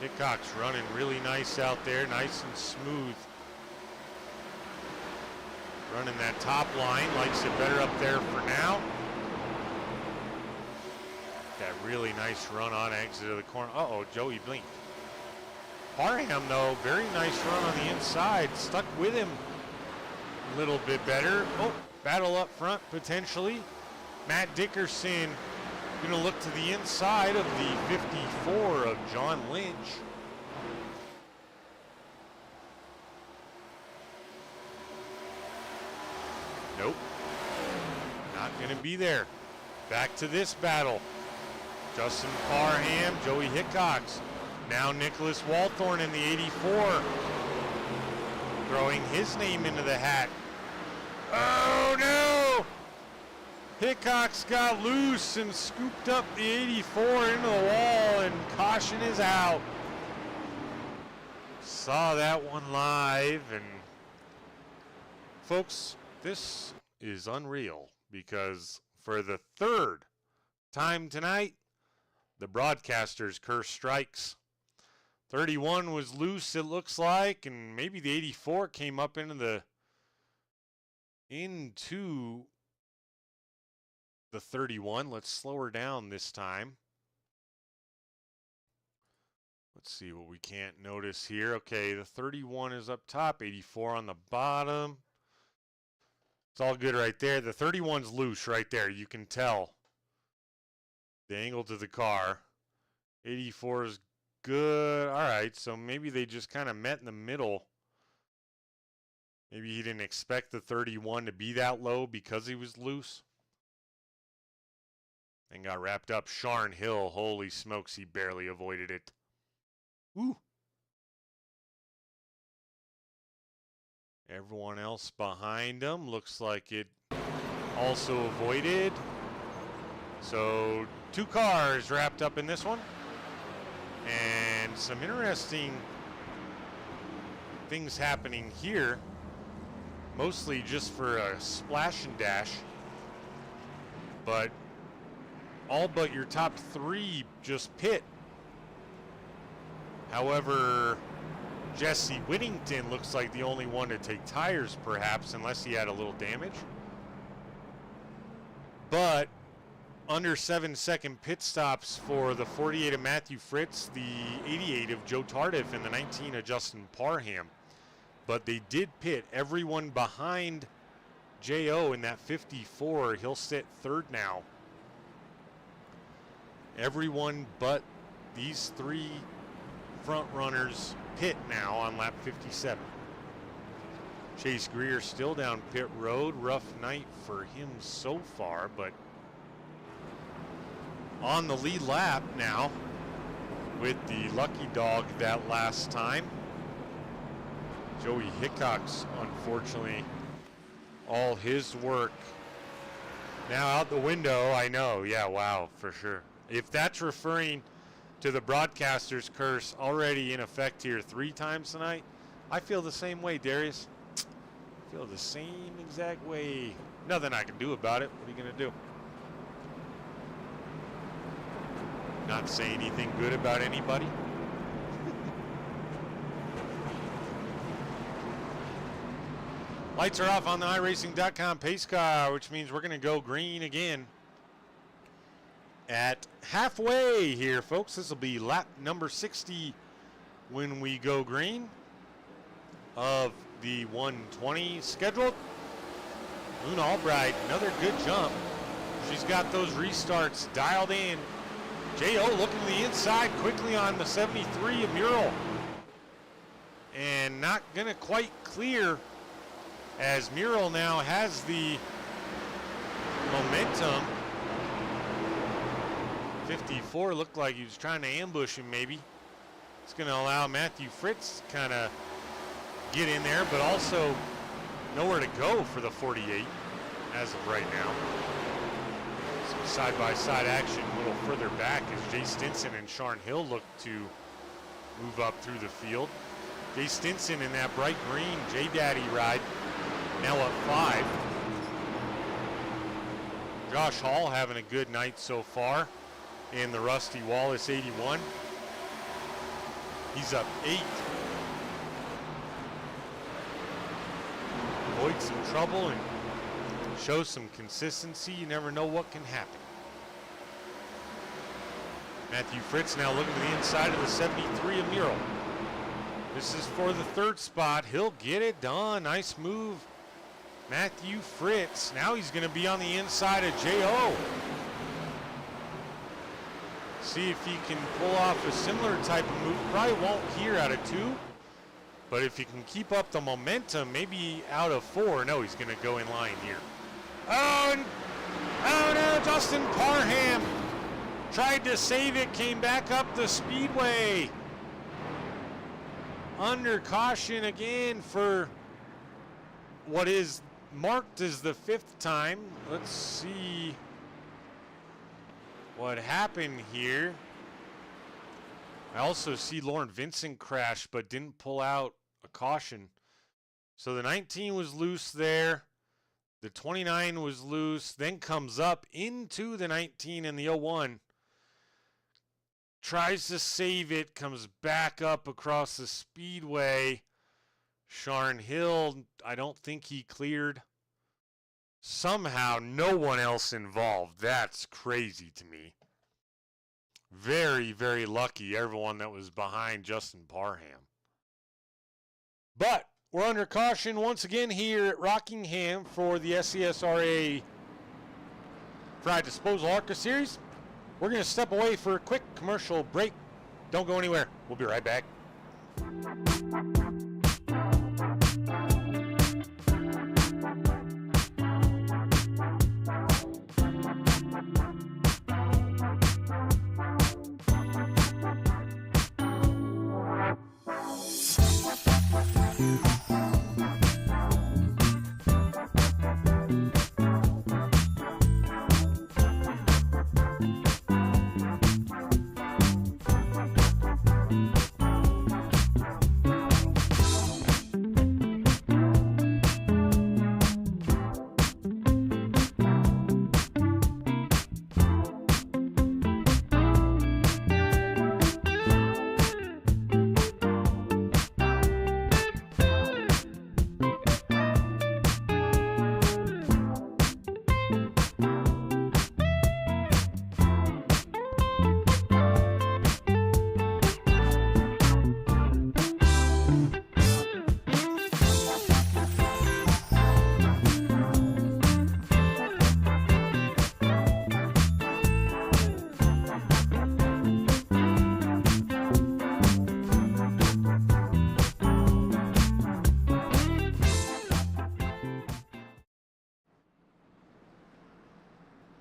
Hickox running really nice out there, nice and smooth. Running that top line, likes it better up there for now. That really nice run on exit of the corner. Uh-oh, Joey blinked. Parham, though, very nice run on the inside. Stuck with him a little bit better. Oh, battle up front, potentially. Matt Dickerson going to look to the inside of the 54 of John Lynch. Nope. Not going to be there. Back to this battle. Justin Parham, Joey Hickox. Now Nicholas Walthorn in the 84. Throwing his name into the hat. Oh no! Hickox got loose and scooped up the 84 into the wall, and caution is out. Saw that one live, and folks, this is unreal because for the 3rd time tonight, the broadcaster's curse strikes. 31 was loose, it looks like, and maybe the 84 came up into the 31. Let's slow her down this time. Let's see what we can't notice here. Okay, the 31 is up top, 84 on the bottom. It's all good right there. The 31's loose right there. You can tell the angle to the car. 84 is good. All right, so maybe they just kind of met in the middle. Maybe he didn't expect the 31 to be that low because he was loose. And got wrapped up. Sharn Hill, holy smokes, he barely avoided it. Woo. Everyone else behind him looks like it also avoided. So 2 cars wrapped up in this one. And some interesting things happening here. Mostly just for a splash and dash. But all but your top 3 just pit. However, Jesse Whittington looks like the only one to take tires, perhaps, unless he had a little damage. But under 7-second pit stops for the 48 of Matthew Fritz, the 88 of Joe Tardif, and the 19 of Justin Parham. But they did pit everyone behind J.O. in that 54. He'll sit 3rd now. Everyone but these 3 front runners pit now on lap 57. Chase Greer still down pit road. Rough night for him so far, but on the lead lap now with the lucky dog that last time. Joey Hickox, unfortunately, all his work Now out the window, I know. Yeah, wow, for sure. If that's referring to the broadcaster's curse already in effect here 3 times tonight, I feel the same way, Darius. I feel the same exact way. Nothing I can do about it. What are you going to do? Not say anything good about anybody? Lights are off on the iRacing.com pace car, which means we're going to go green again at halfway here, folks. This will be lap number 60 when we go green of the 120 scheduled. Luna Albright, another good jump. She's got those restarts dialed in. J.O. looking to the inside quickly on the 73 of Mural. And not going to quite clear, as Mural now has the momentum. 54 looked like he was trying to ambush him maybe. It's going to allow Matthew Fritz to kind of get in there, but also nowhere to go for the 48 as of right now. Some side-by-side action a little further back as Jay Stinson and Sharn Hill look to move up through the field. Jay Stinson in that bright green J-Daddy ride, now up 5. Josh Hall having a good night so far in the Rusty Wallace 81. He's up 8. Avoid some trouble and show some consistency. You never know what can happen. Matthew Fritz now looking to the inside of the 73 of Mural. This is for the 3rd spot. He'll get it done. Nice move, Matthew Fritz. Now he's going to be on the inside of J.O. See if he can pull off a similar type of move. Probably won't here out of 2. But if he can keep up the momentum, maybe out of 4. No, he's going to go in line here. Oh, and, oh no, Justin Parham tried to save it, came back up the speedway. Under caution again for what is marked as the 5th time. Let's see what happened here. I also see Lauren Vincent crash, but didn't pull out a caution. So the 19 was loose there. The 29 was loose, then comes up into the 19 and the 01. Tries to save it, comes back up across the speedway. Sharn Hill, I don't think he cleared. Somehow no one else involved. That's crazy to me. Very, very lucky, everyone that was behind Justin Parham. But we're under caution once again here at Rockingham for the SCSRA Frye Disposal ARCA Series. We're going to step away for a quick commercial break. Don't go anywhere. We'll be right back.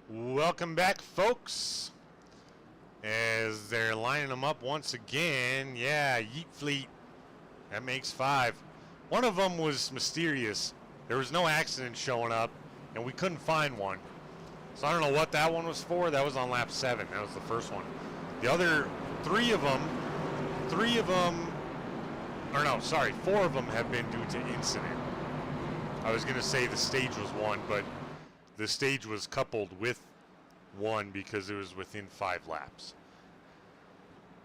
Welcome back, folks. As they're lining them up once again. Yeah, Yeet Fleet. That makes 5. One of them was mysterious. There was no accident showing up, and we couldn't find one. So I don't know what that one was for. That was on lap 7. That was the first one. The other 4 of them have been due to incident. I was going to say the stage was 1, but the stage was coupled with 1 because it was within 5 laps.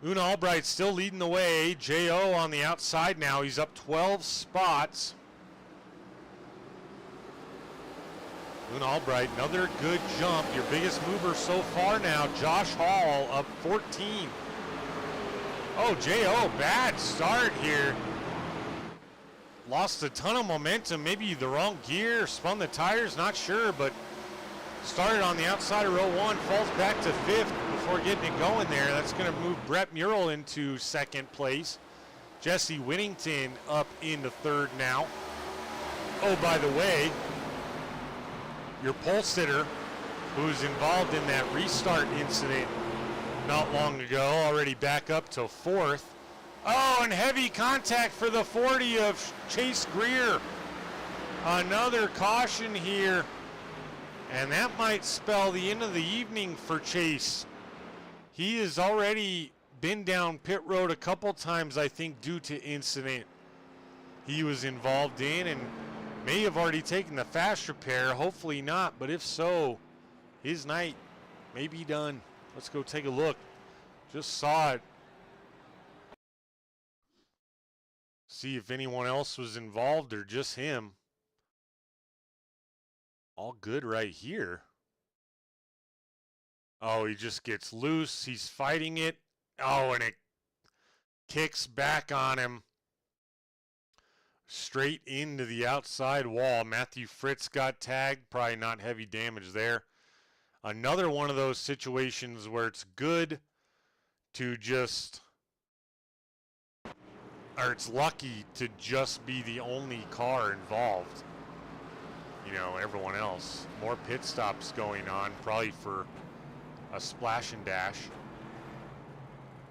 Una Albright still leading the way. J.O. on the outside now. He's up 12 spots. Una Albright, another good jump. Your biggest mover so far now. Josh Hall up 14. Oh, J.O., bad start here. Lost a ton of momentum. Maybe the wrong gear, spun the tires, not sure, but started on the outside of row 1, falls back to 5th before getting it going there. That's going to move Brett Murrell into 2nd place. Jesse Whittington up into 3rd now. Oh, by the way, your pole sitter, who's involved in that restart incident not long ago, already back up to 4th. Oh, and heavy contact for the 40 of Chase Greer. Another caution here. And that might spell the end of the evening for Chase. He has already been down pit road a couple times, I think, due to incident he was involved in, and may have already taken the fast repair. Hopefully not, but if so, his night may be done. Let's go take a look. Just saw it. See if anyone else was involved or just him. All good right here. Oh, he just gets loose. He's fighting it. Oh, and it kicks back on him. Straight into the outside wall. Matthew Fritz got tagged. Probably not heavy damage there. Another one of those situations where it's good to just, or it's lucky to just be the only car involved. You know, everyone else. More pit stops going on, probably for a splash and dash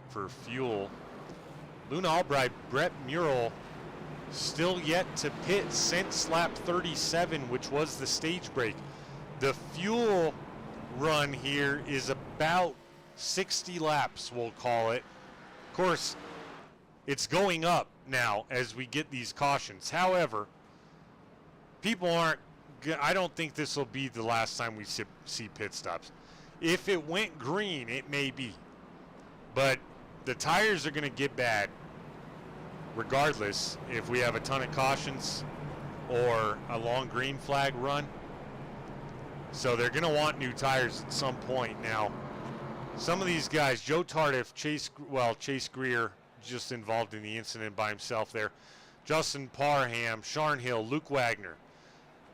for fuel. Luna Albright, Brett Murrell, still yet to pit since lap 37, which was the stage break. The fuel run here is about 60 laps, we'll call it. Of course, it's going up now as we get these cautions. However, people aren't, I don't think this will be the last time we see pit stops. If it went green, it may be. But the tires are going to get bad regardless if we have a ton of cautions or a long green flag run. So they're going to want new tires at some point. Now, some of these guys, Joe Tardif, Chase Greer, just involved in the incident by himself there. Justin Parham, Sharn Hill, Luke Wagner,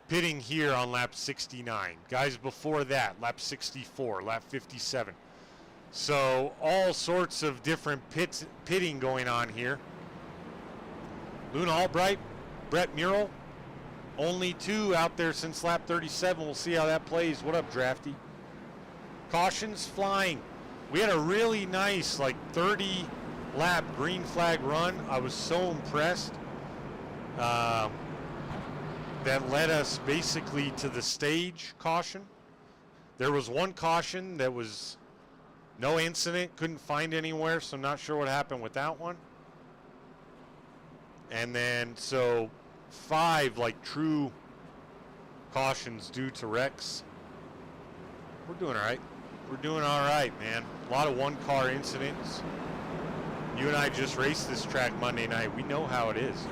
pitting here on lap 69. Guys before that, lap 64, lap 57. So all sorts of different pitting going on here. Luna Albright, Brett Murrell, only 2 out there since lap 37. We'll see how that plays. What up, Drafty? Cautions flying. We had a really nice, like 30-lap green flag run. I was so impressed. That led us basically to the stage caution. There was one caution that was no incident, couldn't find anywhere, so not sure what happened with that one. And then, so 5 like true cautions due to wrecks. We're doing all right. We're doing all right, man. A lot of one-car incidents. You and I just raced this track Monday night. We know how it is.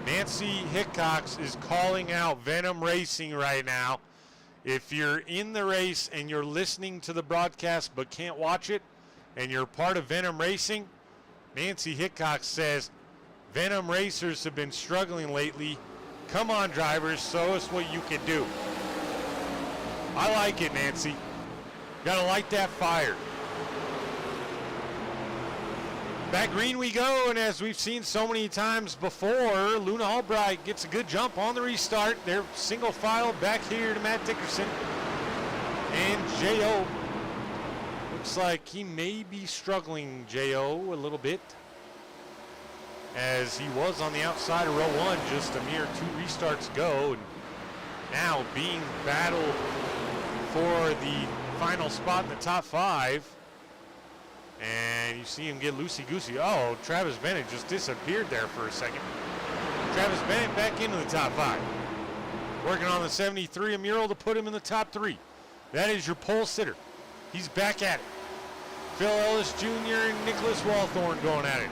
Nancy Hickox is calling out Venom Racing right now. If you're in the race and you're listening to the broadcast but can't watch it, and you're part of Venom Racing, Nancy Hickox says, Venom racers have been struggling lately. Come on, drivers, show us what you can do. I like it, Nancy. Gotta light that fire. Back green we go, and as we've seen so many times before, Luna Albright gets a good jump on the restart. They're single file back here to Matt Dickerson. And J.O. looks like he may be struggling, J.O., a little bit, as he was on the outside of row 1 just a mere 2 restarts ago. And now being battled for the final spot in the top 5. And you see him get loosey-goosey. Oh, Travis Bennett just disappeared there for a second. Travis Bennett back into the top 5. Working on the 73, a mural to put him in the top 3. That is your pole sitter. He's back at it. Phil Ellis Jr. and Nicholas Walthorn going at it.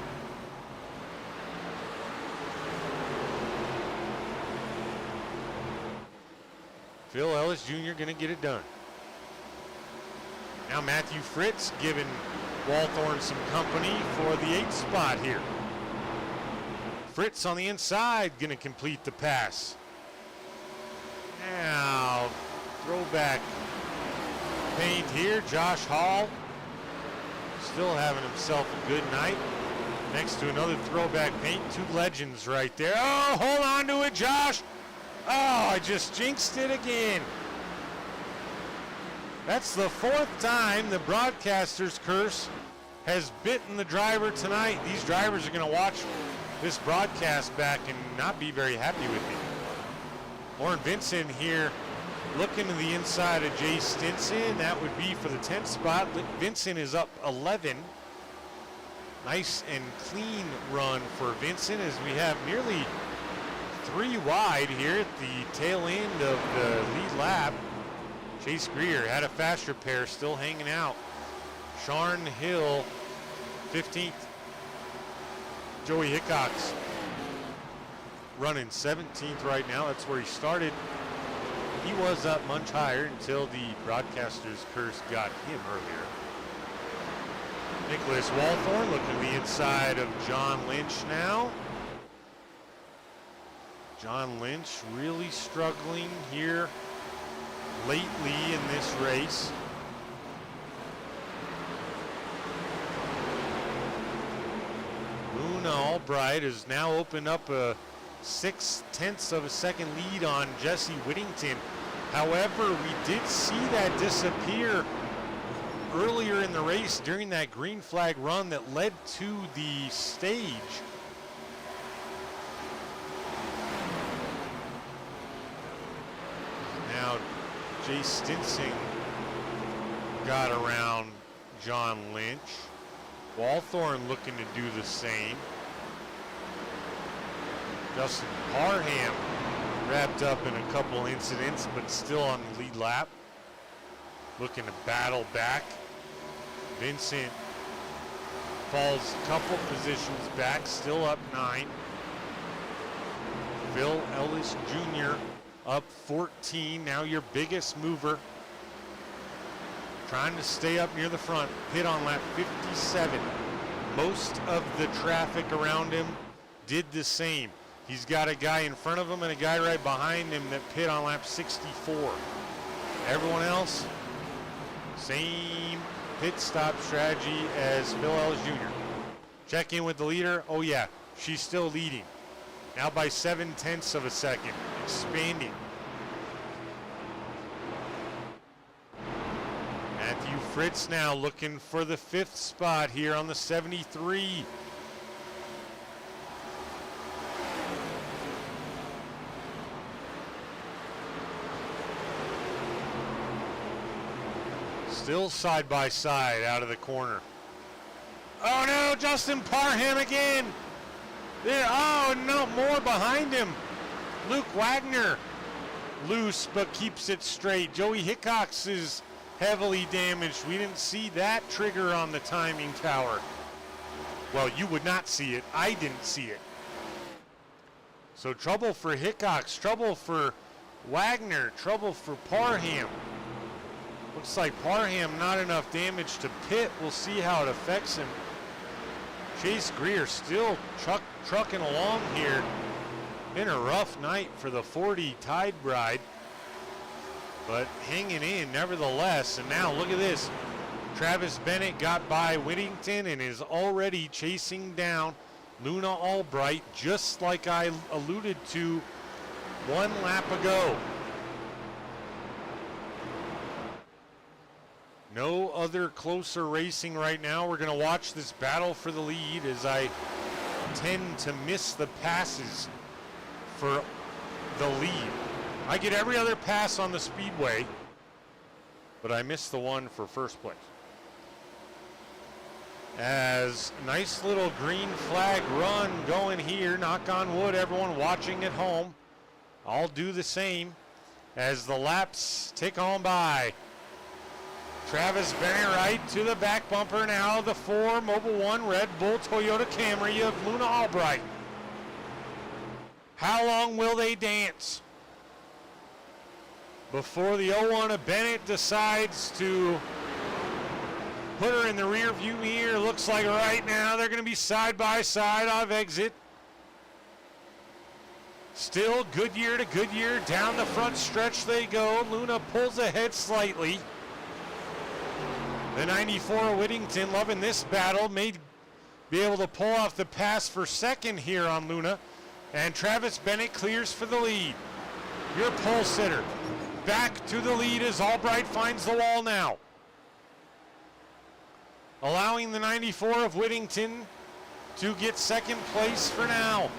Phil Ellis Jr. going to get it done. Now Matthew Fritz giving Walthorn some company for the 8th spot here. Fritz on the inside going to complete the pass. Now, throwback paint here. Josh Hall still having himself a good night. Next to another throwback paint. 2 legends right there. Oh, hold on to it, Josh. Oh, I just jinxed it again. That's the 4th time the broadcaster's curse has bitten the driver tonight. These drivers are going to watch this broadcast back and not be very happy with me. Lauren Vincent here looking to the inside of Jay Stinson. That would be for the 10th spot. Vincent is up 11. Nice and clean run for Vincent as we have nearly 3 wide here at the tail end of the lead lap. Chase Greer had a faster pair still hanging out. Sharn Hill 15th. Joey Hickox running 17th right now. That's where he started. He was up much higher until the broadcaster's curse got him earlier. Nicholas Walthorn looking to the inside of John Lynch now. John Lynch really struggling here lately in this race. Luna Albright has now opened up a 0.6 of a second lead on Jesse Whittington. However, we did see that disappear earlier in the race during that green flag run that led to the stage. Now, Jay Stinson got around John Lynch. Walthorn looking to do the same. Justin Parham wrapped up in a couple incidents, but still on the lead lap. Looking to battle back. Vincent falls a couple positions back, still up 9. Phil Ellis Jr. up 14, now your biggest mover. Trying to stay up near the front, pit on lap 57. Most of the traffic around him did the same. He's got a guy in front of him and a guy right behind him that pit on lap 64. Everyone else, same pit stop strategy as Phil Ellis Jr. Check in with the leader. Oh yeah, she's still leading. Now by 0.7 of a second, expanding. Matthew Fritz now looking for the 5th spot here on the 73. Still side by side out of the corner. Oh no, Justin Parham again. There, oh no, more behind him. Luke Wagner loose but keeps it straight. Joey Hickox is heavily damaged. We didn't see that trigger on the timing tower. Well, you would not see it. I didn't see it. So trouble for Hickox, trouble for Wagner, trouble for Parham. Looks like Parham not enough damage to pit. We'll see how it affects him. Chase Greer still trucking along here. Been a rough night for the 40 Tide Bride, but hanging in nevertheless. And now look at this. Travis Bennett got by Whittington and is already chasing down Luna Albright, just like I alluded to 1 lap ago. No other closer racing right now. We're going to watch this battle for the lead as I tend to miss the passes for the lead. I get every other pass on the speedway, but I missed the one for first place. As nice little green flag run going here, knock on wood, everyone watching at home. I'll do the same as the laps tick on by. Travis Bennett right to the back bumper now. The 4 Mobil 1 Red Bull Toyota Camry of Luna Albright. How long will they dance before the 01 of Bennett decides to put her in the rear view mirror? Looks like right now they're going to be side by side off exit. Still Goodyear to Goodyear, down the front stretch they go. Luna pulls ahead slightly. The 94 Whittington loving this battle, may be able to pull off the pass for second here on Luna. And Travis Bennett clears for the lead. Your pole sitter back to the lead as Albright finds the wall now. Allowing the 94 of Whittington to get second place for now.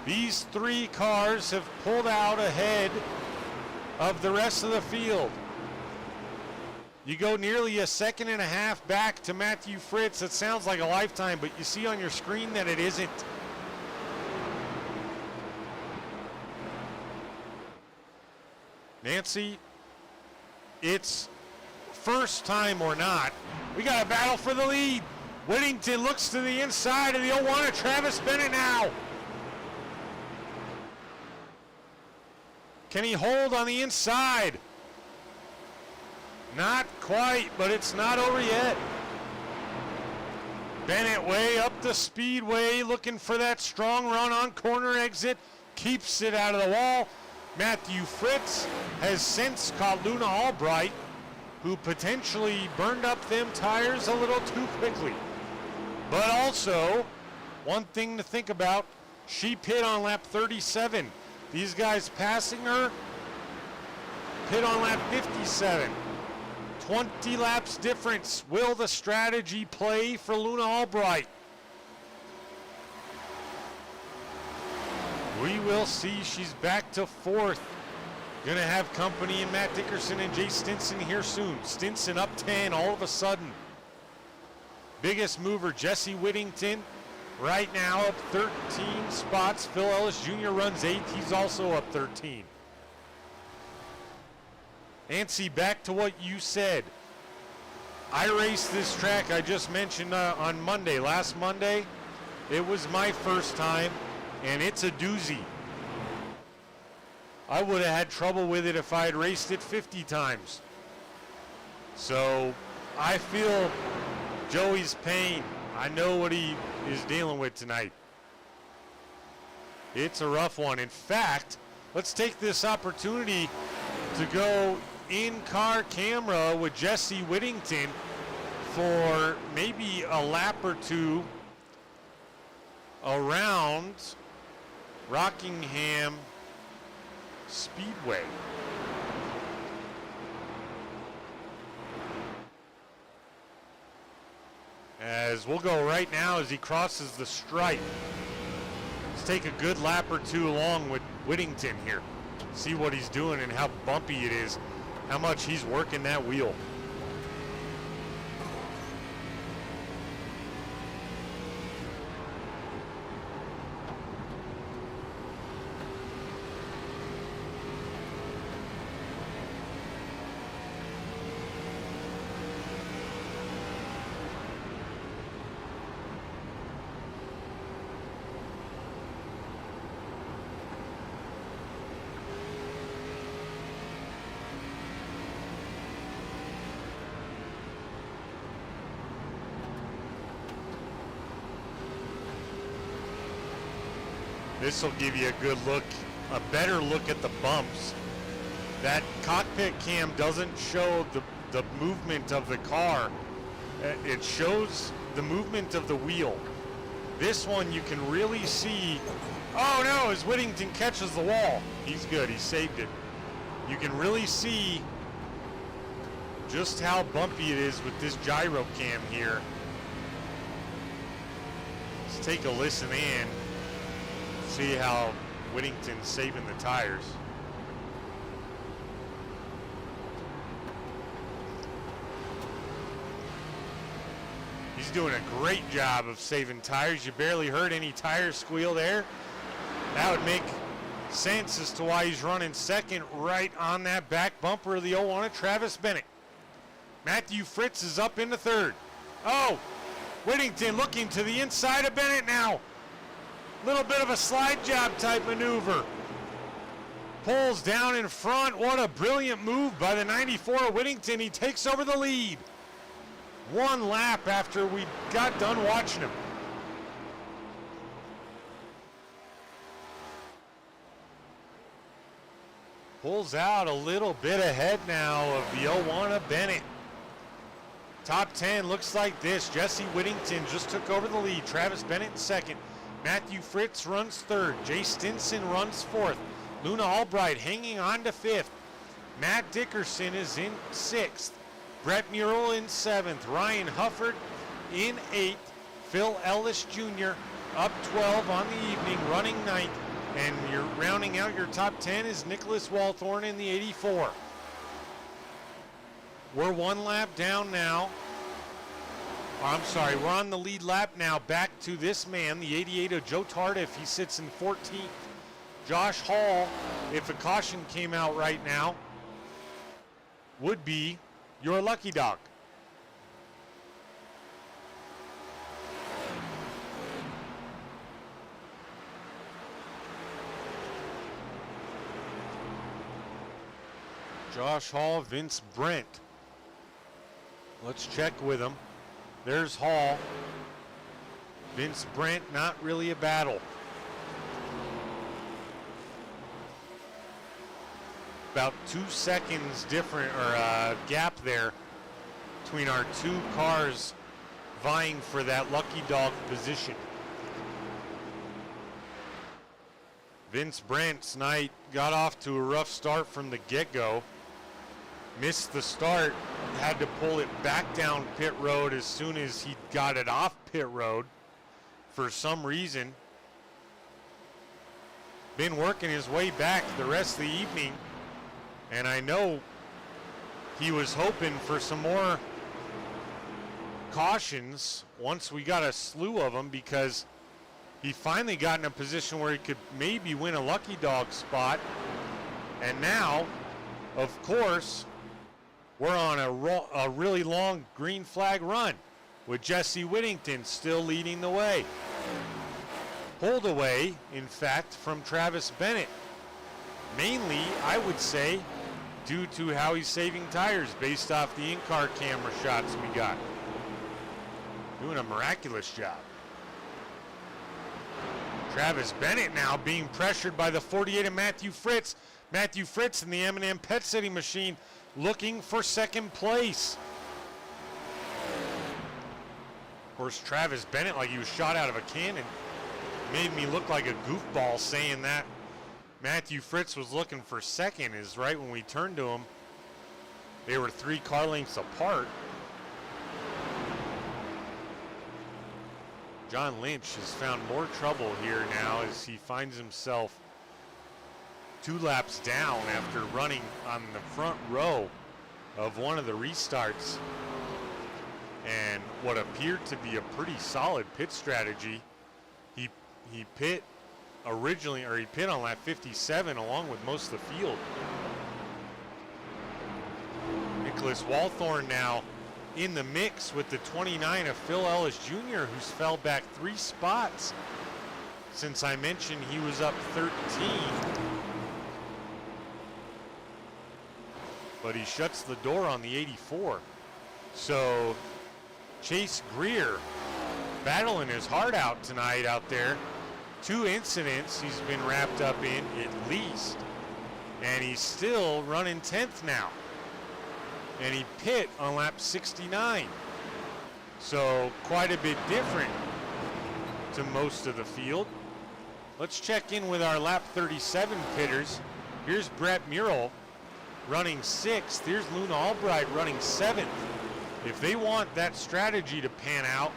These 3 cars have pulled out ahead of the rest of the field. You go nearly a second and a half back to Matthew Fritz. It sounds like a lifetime, but you see on your screen that it isn't. Nancy, it's first time or not, we got a battle for the lead. Whittington looks to the inside of the 01 of Travis Bennett now. Can he hold on the inside? Not quite, but it's not over yet. Bennett way up the speedway, looking for that strong run on corner exit. Keeps it out of the wall. Matthew Fritz has since caught Luna Albright, who potentially burned up them tires a little too quickly. But also, one thing to think about, she pit on lap 37. These guys passing her, pit on lap 57. 20 laps difference. Will the strategy play for Luna Albright? We will see. She's back to 4th. Gonna have company in Matt Dickerson and Jay Stinson here soon. Stinson up 10 all of a sudden. Biggest mover, Jesse Whittington, right now up 13 spots. Phil Ellis Jr. runs 8th. He's also up 13. Nancy, back to what you said. I raced this track I just mentioned on Monday. Last Monday, it was my first time, and it's a doozy. I would have had trouble with it if I had raced it 50 times. So I feel Joey's pain. I know what he is dealing with tonight. It's a rough one. In fact, let's take this opportunity to go in-car camera with Jesse Whittington for maybe a lap or two around Rockingham Speedway. As we'll go right now as he crosses the stripe. Let's take a good lap or two along with Whittington here. See what he's doing and how bumpy it is, how much he's working that wheel. This will give you a good look, a better look at the bumps. That cockpit cam doesn't show the movement of the car. It shows the movement of the wheel. This one you can really see. Oh no, as Whittington catches the wall. He's good, he saved it. You can really see just how bumpy it is with this gyro cam here. Let's take a listen in. See how Whittington's saving the tires. He's doing a great job of saving tires. You barely heard any tire squeal there. That would make sense as to why he's running second right on that back bumper of the 01 of Travis Bennett. Matthew Fritz is up into third. Oh, Whittington looking to the inside of Bennett now. Little bit of a slide job type maneuver. Pulls down in front. What a brilliant move by the 94 Whittington. He takes over the lead. One lap after we got done watching him. Pulls out a little bit ahead now of the 01 of Bennett. Top 10 looks like this. Jesse Whittington just took over the lead. Travis Bennett in second. Matthew Fritz runs third. Jay Stinson runs fourth. Luna Albright hanging on to fifth. Matt Dickerson is in sixth. Brett Murrell in seventh. Ryan Hufford in eighth. Phil Ellis Jr. up 12 on the evening, running ninth. And you're rounding out your top 10 is Nicholas Walthorn in the 84. We're one lap down now. I'm sorry, we're on the lead lap now. Back to this man, the 88 of Joe Tardif. He sits in 14th. Josh Hall, if a caution came out right now, would be your lucky dog. Josh Hall, Vince Brent. Let's check with him. There's Hall. Vince Brent, not really a battle. About 2 seconds different, or gap there between our two cars vying for that lucky dog position. Vince Brent's night got off to a rough start from the get-go. Missed the start, had to pull it back down pit road as soon as he got it off pit road for some reason. Been working his way back the rest of the evening, and I know he was hoping for some more cautions once we got a slew of them, because he finally got in a position where he could maybe win a lucky dog spot. And now, of course, we're on a really long green flag run with Jesse Whittington still leading the way. Pulled away, in fact, from Travis Bennett. Mainly, I would say, due to how he's saving tires based off the in-car camera shots we got. Doing a miraculous job. Travis Bennett now being pressured by the 48 of Matthew Fritz. Matthew Fritz in the M&M Pet City machine looking for second place. Of course, Travis Bennett, like he was shot out of a cannon, made me look like a goofball saying that Matthew Fritz was looking for second, is right when we turned to him. They were 3 car lengths apart. John Lynch has found more trouble here now as he finds himself 2 laps down after running on the front row of one of the restarts. And what appeared to be a pretty solid pit strategy. He pit originally, or he pit on lap 57 along with most of the field. Nicholas Walthorn now in the mix with the 29 of Phil Ellis Jr., who's fell back 3 spots since I mentioned he was up 13. But he shuts the door on the 84. So Chase Greer battling his heart out tonight out there. 2 incidents he's been wrapped up in at least. And he's still running 10th now. And he pit on lap 69. So quite a bit different to most of the field. Let's check in with our lap 37 pitters. Here's Brett Murrell running 6th. Here's Luna Albright running 7th. If they want that strategy to pan out,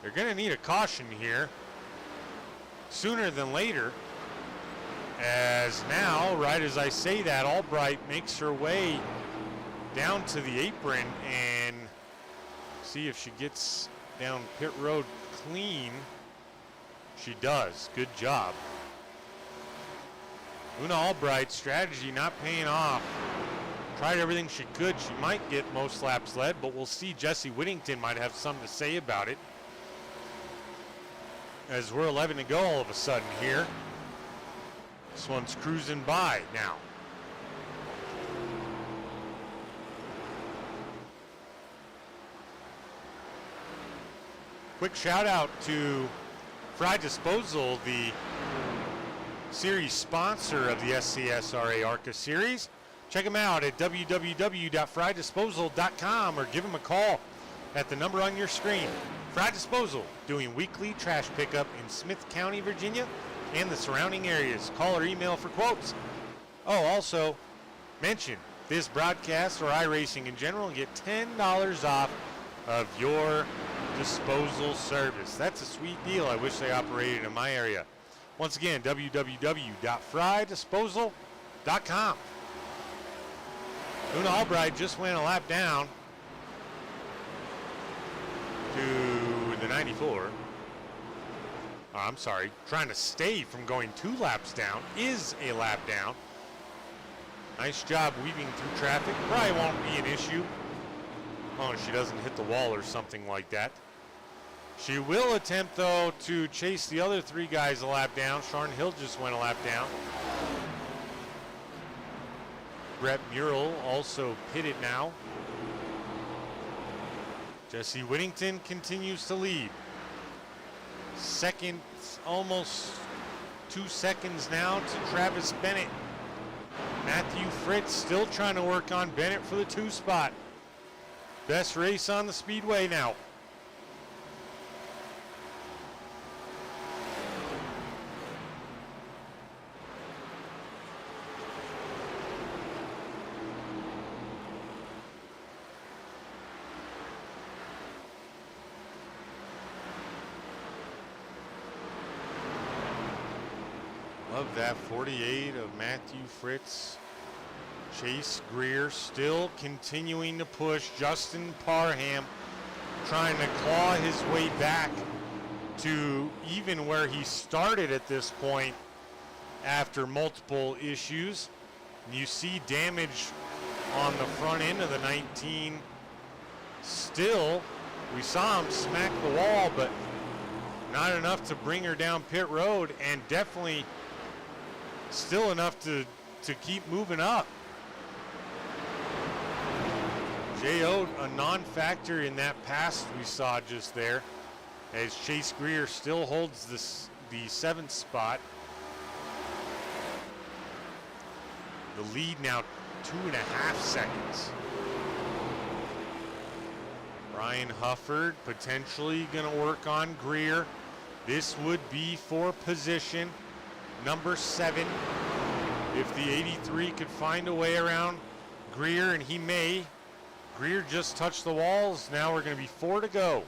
they're going to need a caution here sooner than later. As now, right as I say that, Albright makes her way down to the apron, and see see if she gets down pit road clean. She does. Good job. Una Albright's strategy not paying off. Tried everything she could. She might get most laps led, but we'll see. Jessie Whittington might have something to say about it. As we're 11 to go all of a sudden here. This one's cruising by now. Quick shout out to Frye Disposal, the series sponsor of the SCSRA ARCA series. Check them out at www.frydisposal.com or give them a call at the number on your screen. Frye Disposal, doing weekly trash pickup in Smith County, Virginia, and the surrounding areas. Call or email for quotes. Oh, also, mention this broadcast or iRacing in general and get $10 off of your disposal service. That's a sweet deal. I wish they operated in my area. Once again, www.frydisposal.com. Una Albright just went a lap down to the 94. Oh, I'm sorry, trying to stay from going 2 laps down, is a lap down. Nice job weaving through traffic. Probably won't be an issue. Oh, she doesn't hit the wall or something like that. She will attempt, though, to chase the other 3 guys a lap down. Sharon Hill just went a lap down. Brett Murrell also pitted now. Jessie Whittington continues to lead. Second, almost 2 seconds now to Travis Bennett. Matthew Fritz still trying to work on Bennett for the 2 spot. Best race on the speedway now. Love that 48 of Matthew Fritz. Chase Greer still continuing to push. Justin Parham trying to claw his way back to even where he started at this point after multiple issues. And you see damage on the front end of the 19. Still, we saw him smack the wall, but not enough to bring her down pit road, and definitely still enough to keep moving up. J.O. a non-factor in that pass we saw just there, as Chase Greer still holds the 7th spot. The lead now 2.5 seconds. Ryan Hufford potentially going to work on Greer. This would be for position number 7. If the 83 could find a way around Greer, and he may. Greer just touched the walls. Now we're going to be 4 to go.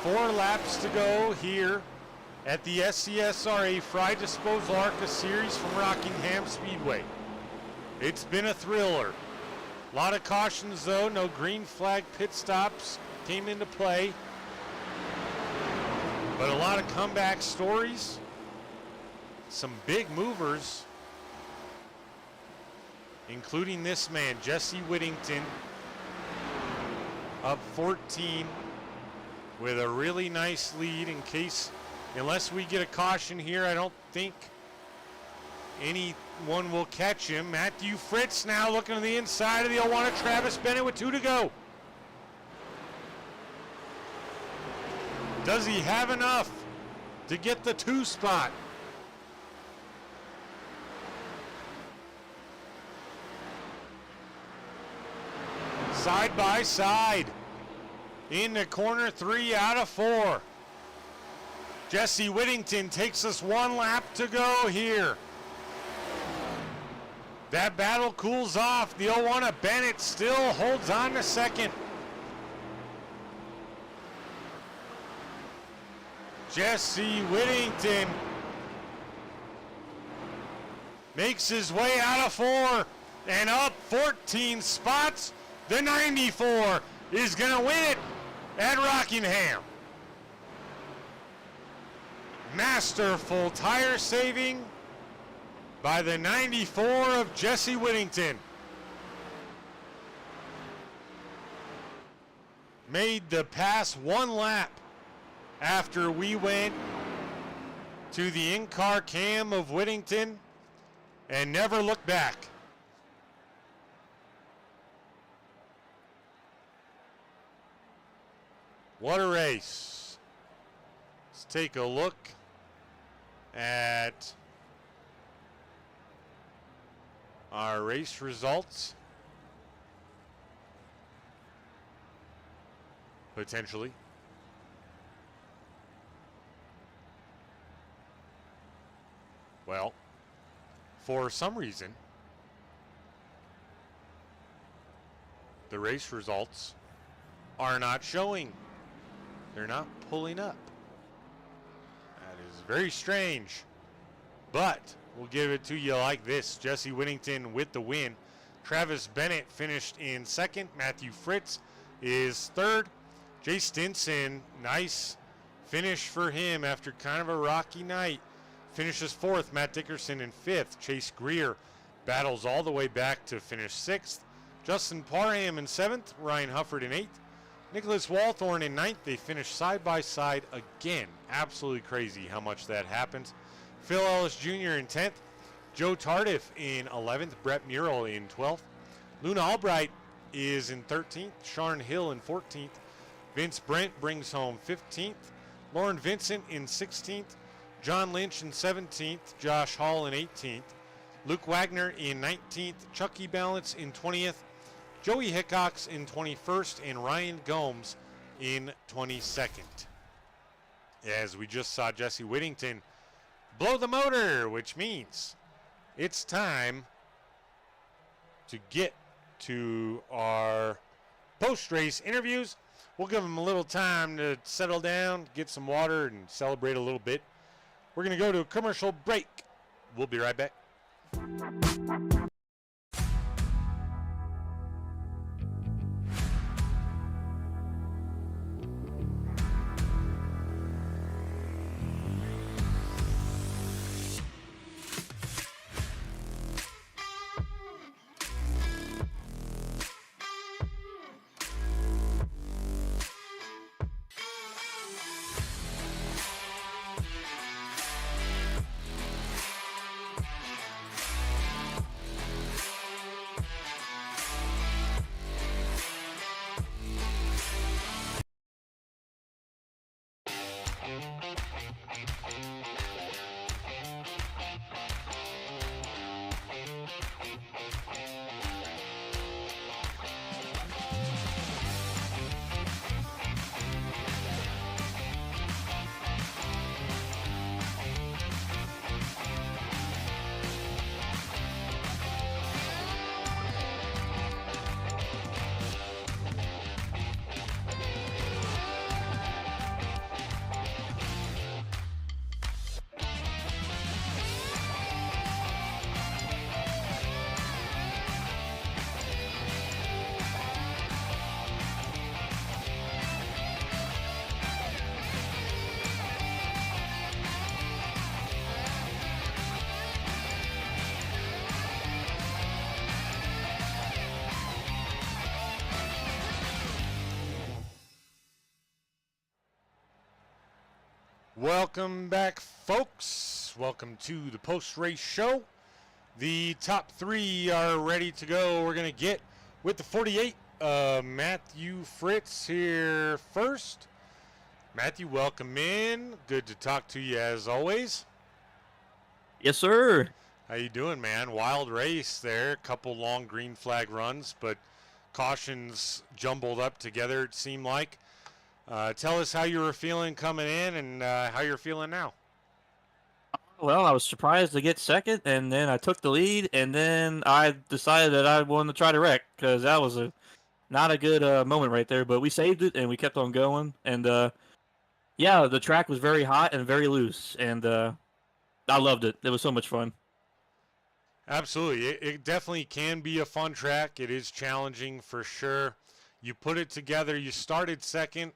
4 laps to go here at the SCSRA Frye Disposal ARCA Series from Rockingham Speedway. It's been a thriller. A lot of cautions though. No green flag pit stops came into play. But a lot of comeback stories. Some big movers, including this man, Jessie Whittington, up 14 with a really nice lead. Unless we get a caution here, I don't think anyone will catch him. Matthew Fritz now looking to the inside of the Owana. Travis Bennett with 2 to go. Does he have enough to get the 2 spot? Side by side into corner 3 out of 4. Jessie Whittington takes us 1 lap to go here. That battle cools off. The Owana Bennett still holds on to 2nd. Jessie Whittington makes his way out of 4 and up 14 spots. The 94 is going to win it at Rockingham. Masterful tire saving by the 94 of Jesse Whittington. Made the pass one lap after we went to the in-car cam of Whittington and never looked back. What a race. Let's take a look at our race results. Potentially. Well, for some reason, the race results are not showing. They're not pulling up. That is very strange. But we'll give it to you like this. Jesse Whittington with the win. Travis Bennett finished in second. Matthew Fritz is third. Jay Stinson, nice finish for him after kind of a rocky night. Finishes fourth. Matt Dickerson in fifth. Chase Greer battles all the way back to finish sixth. Justin Parham in seventh. Ryan Hufford in eighth. Nicholas Walthorn in ninth. They finish side by side again. Absolutely crazy how much that happens. Phil Ellis Jr. in 10th. Joe Tardif in 11th. Brett Murrell in 12th. Luna Albright is in 13th. Sharon Hill in 14th. Vince Brent brings home 15th. Lauren Vincent in 16th. John Lynch in 17th. Josh Hall in 18th. Luke Wagner in 19th. Chucky Balance in 20th. Joey Hickox in 21st. And Ryan Gomes in 22nd. As we just saw Jesse Whittington blow the motor, which means it's time to get to our post-race interviews. We'll give them a little time to settle down, get some water, and celebrate a little bit. We're going to go to a commercial break. We'll be right back. Welcome back, folks. Welcome to the post-race show. The top three are ready to go. We're going to get with the 48. Matthew Fritz here first. Matthew, welcome in. Good to talk to you as always. Yes, sir. How you doing, man? Wild race there. Couple long green flag runs, but cautions jumbled up together, it seemed like. Tell us how you were feeling coming in and how you're feeling now. Well, I was surprised to get second, and then I took the lead, and then I decided that I wanted to try to wreck because that was not a good moment right there. But we saved it, and we kept on going. And yeah, the track was very hot and very loose, and I loved it. It was so much fun. Absolutely. It definitely can be a fun track. It is challenging for sure. You put it together. You started second.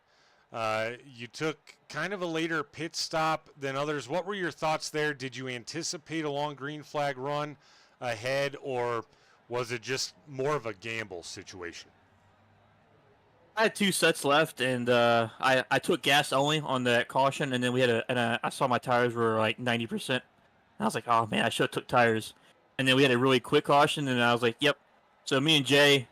You took kind of a later pit stop than others. What were your thoughts there? Did you anticipate a long green flag run ahead, or was it just more of a gamble situation? I had 2 sets left, and I took gas only on that caution, and then we had I saw my tires were like 90%. I was like, oh man, I should have took tires. And then we had a really quick caution, and I was like, yep. So me and Jay,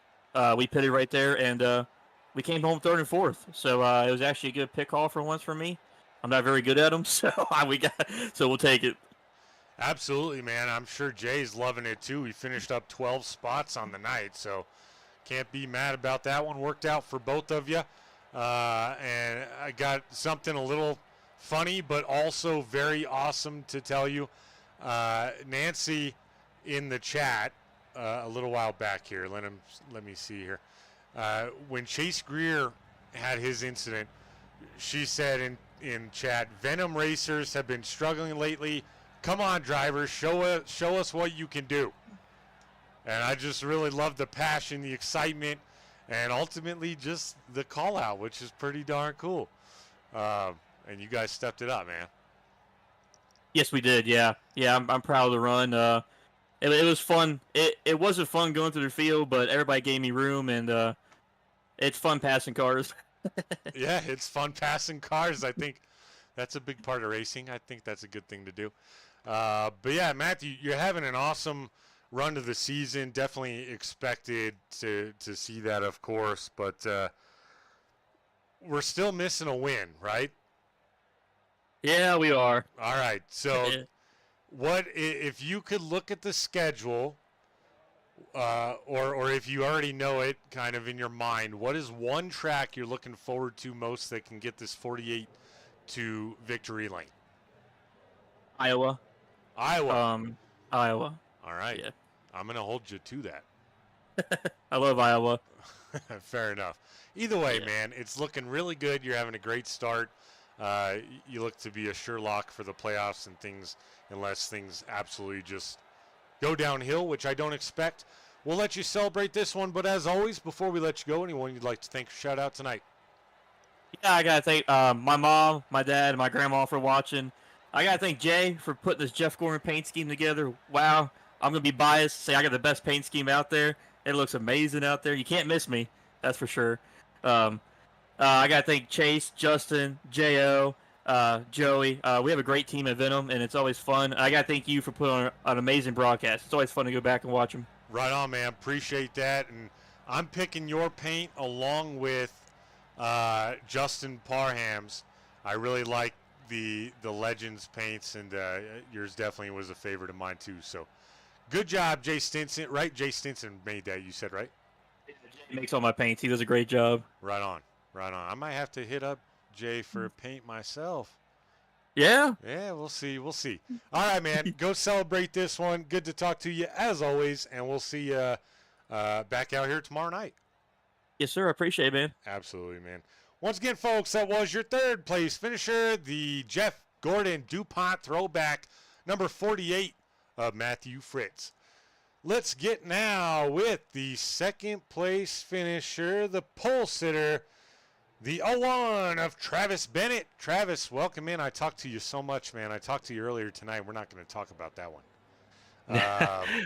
we pitted right there, and we came home third and fourth. So it was actually a good pit call for once for me. I'm not very good at them, so we'll take it. Absolutely, man. I'm sure Jay's loving it too. He finished up 12 spots on the night, so can't be mad about that one. Worked out for both of you. And I got something a little funny, but also very awesome to tell you. Nancy in the chat a little while back here. Let me see here. When Chase Greer had his incident, she said in chat, Venom racers have been struggling lately. Come on, drivers, show us what you can do. And I just really love the passion, the excitement, and ultimately just the call out, which is pretty darn cool. And you guys stepped it up, man. Yes, we did. Yeah, I'm proud of the run. It was fun. It wasn't fun going through the field, but everybody gave me room, and it's fun passing cars. Yeah, it's fun passing cars. I think that's a big part of racing. I think that's a good thing to do. But yeah, Matthew, you're having an awesome run to the season. Definitely expected to see that, of course, but we're still missing a win, right? Yeah, we are. All right. So what if you could look at the schedule, or if you already know it kind of in your mind, what is one track you're looking forward to most that can get this 48 to victory lane? Iowa. Iowa. Iowa. All right. Yeah. I'm going to hold you to that. I love Iowa. Fair enough. Either way, Yeah. man, it's looking really good. You're having a great start. You look to be a sure lock for the playoffs and things, unless things absolutely just go downhill, which I don't expect. We'll let you celebrate this one, but as always, before we let you go, anyone you'd like to thank or shout out tonight? Yeah, I gotta thank my mom, my dad, and my grandma for watching. I gotta thank Jay for putting this Jeff Gorman paint scheme together. Wow, I'm gonna be biased, say I got the best paint scheme out there. It looks amazing out there. You can't miss me, that's for sure. I gotta thank Chase, Justin, Jo, Joey. We have a great team at Venom, and it's always fun. I gotta thank you for putting on an amazing broadcast. It's always fun to go back and watch them. Right on, man. Appreciate that. And I'm picking your paint along with Justin Parham's. I really like the Legends paints, and yours definitely was a favorite of mine too. So good job, Jay Stinson. Right? Jay Stinson made that, you said, right? He makes all my paints. He does a great job. Right on. Right on. I might have to hit up Jay for a paint myself. Yeah. Yeah, we'll see. We'll see. All right, man. Go celebrate this one. Good to talk to you as always, and we'll see you back out here tomorrow night. Yes, sir. I appreciate it, man. Absolutely, man. Once again, folks, that was your third place finisher, the Jeff Gordon DuPont throwback, number 48 of Matthew Fritz. Let's get now with the second place finisher, the pole sitter, the 01 of Travis Bennett. Travis, welcome in. I talked to you so much, man. I talked to you earlier tonight. We're not going to talk about that one. I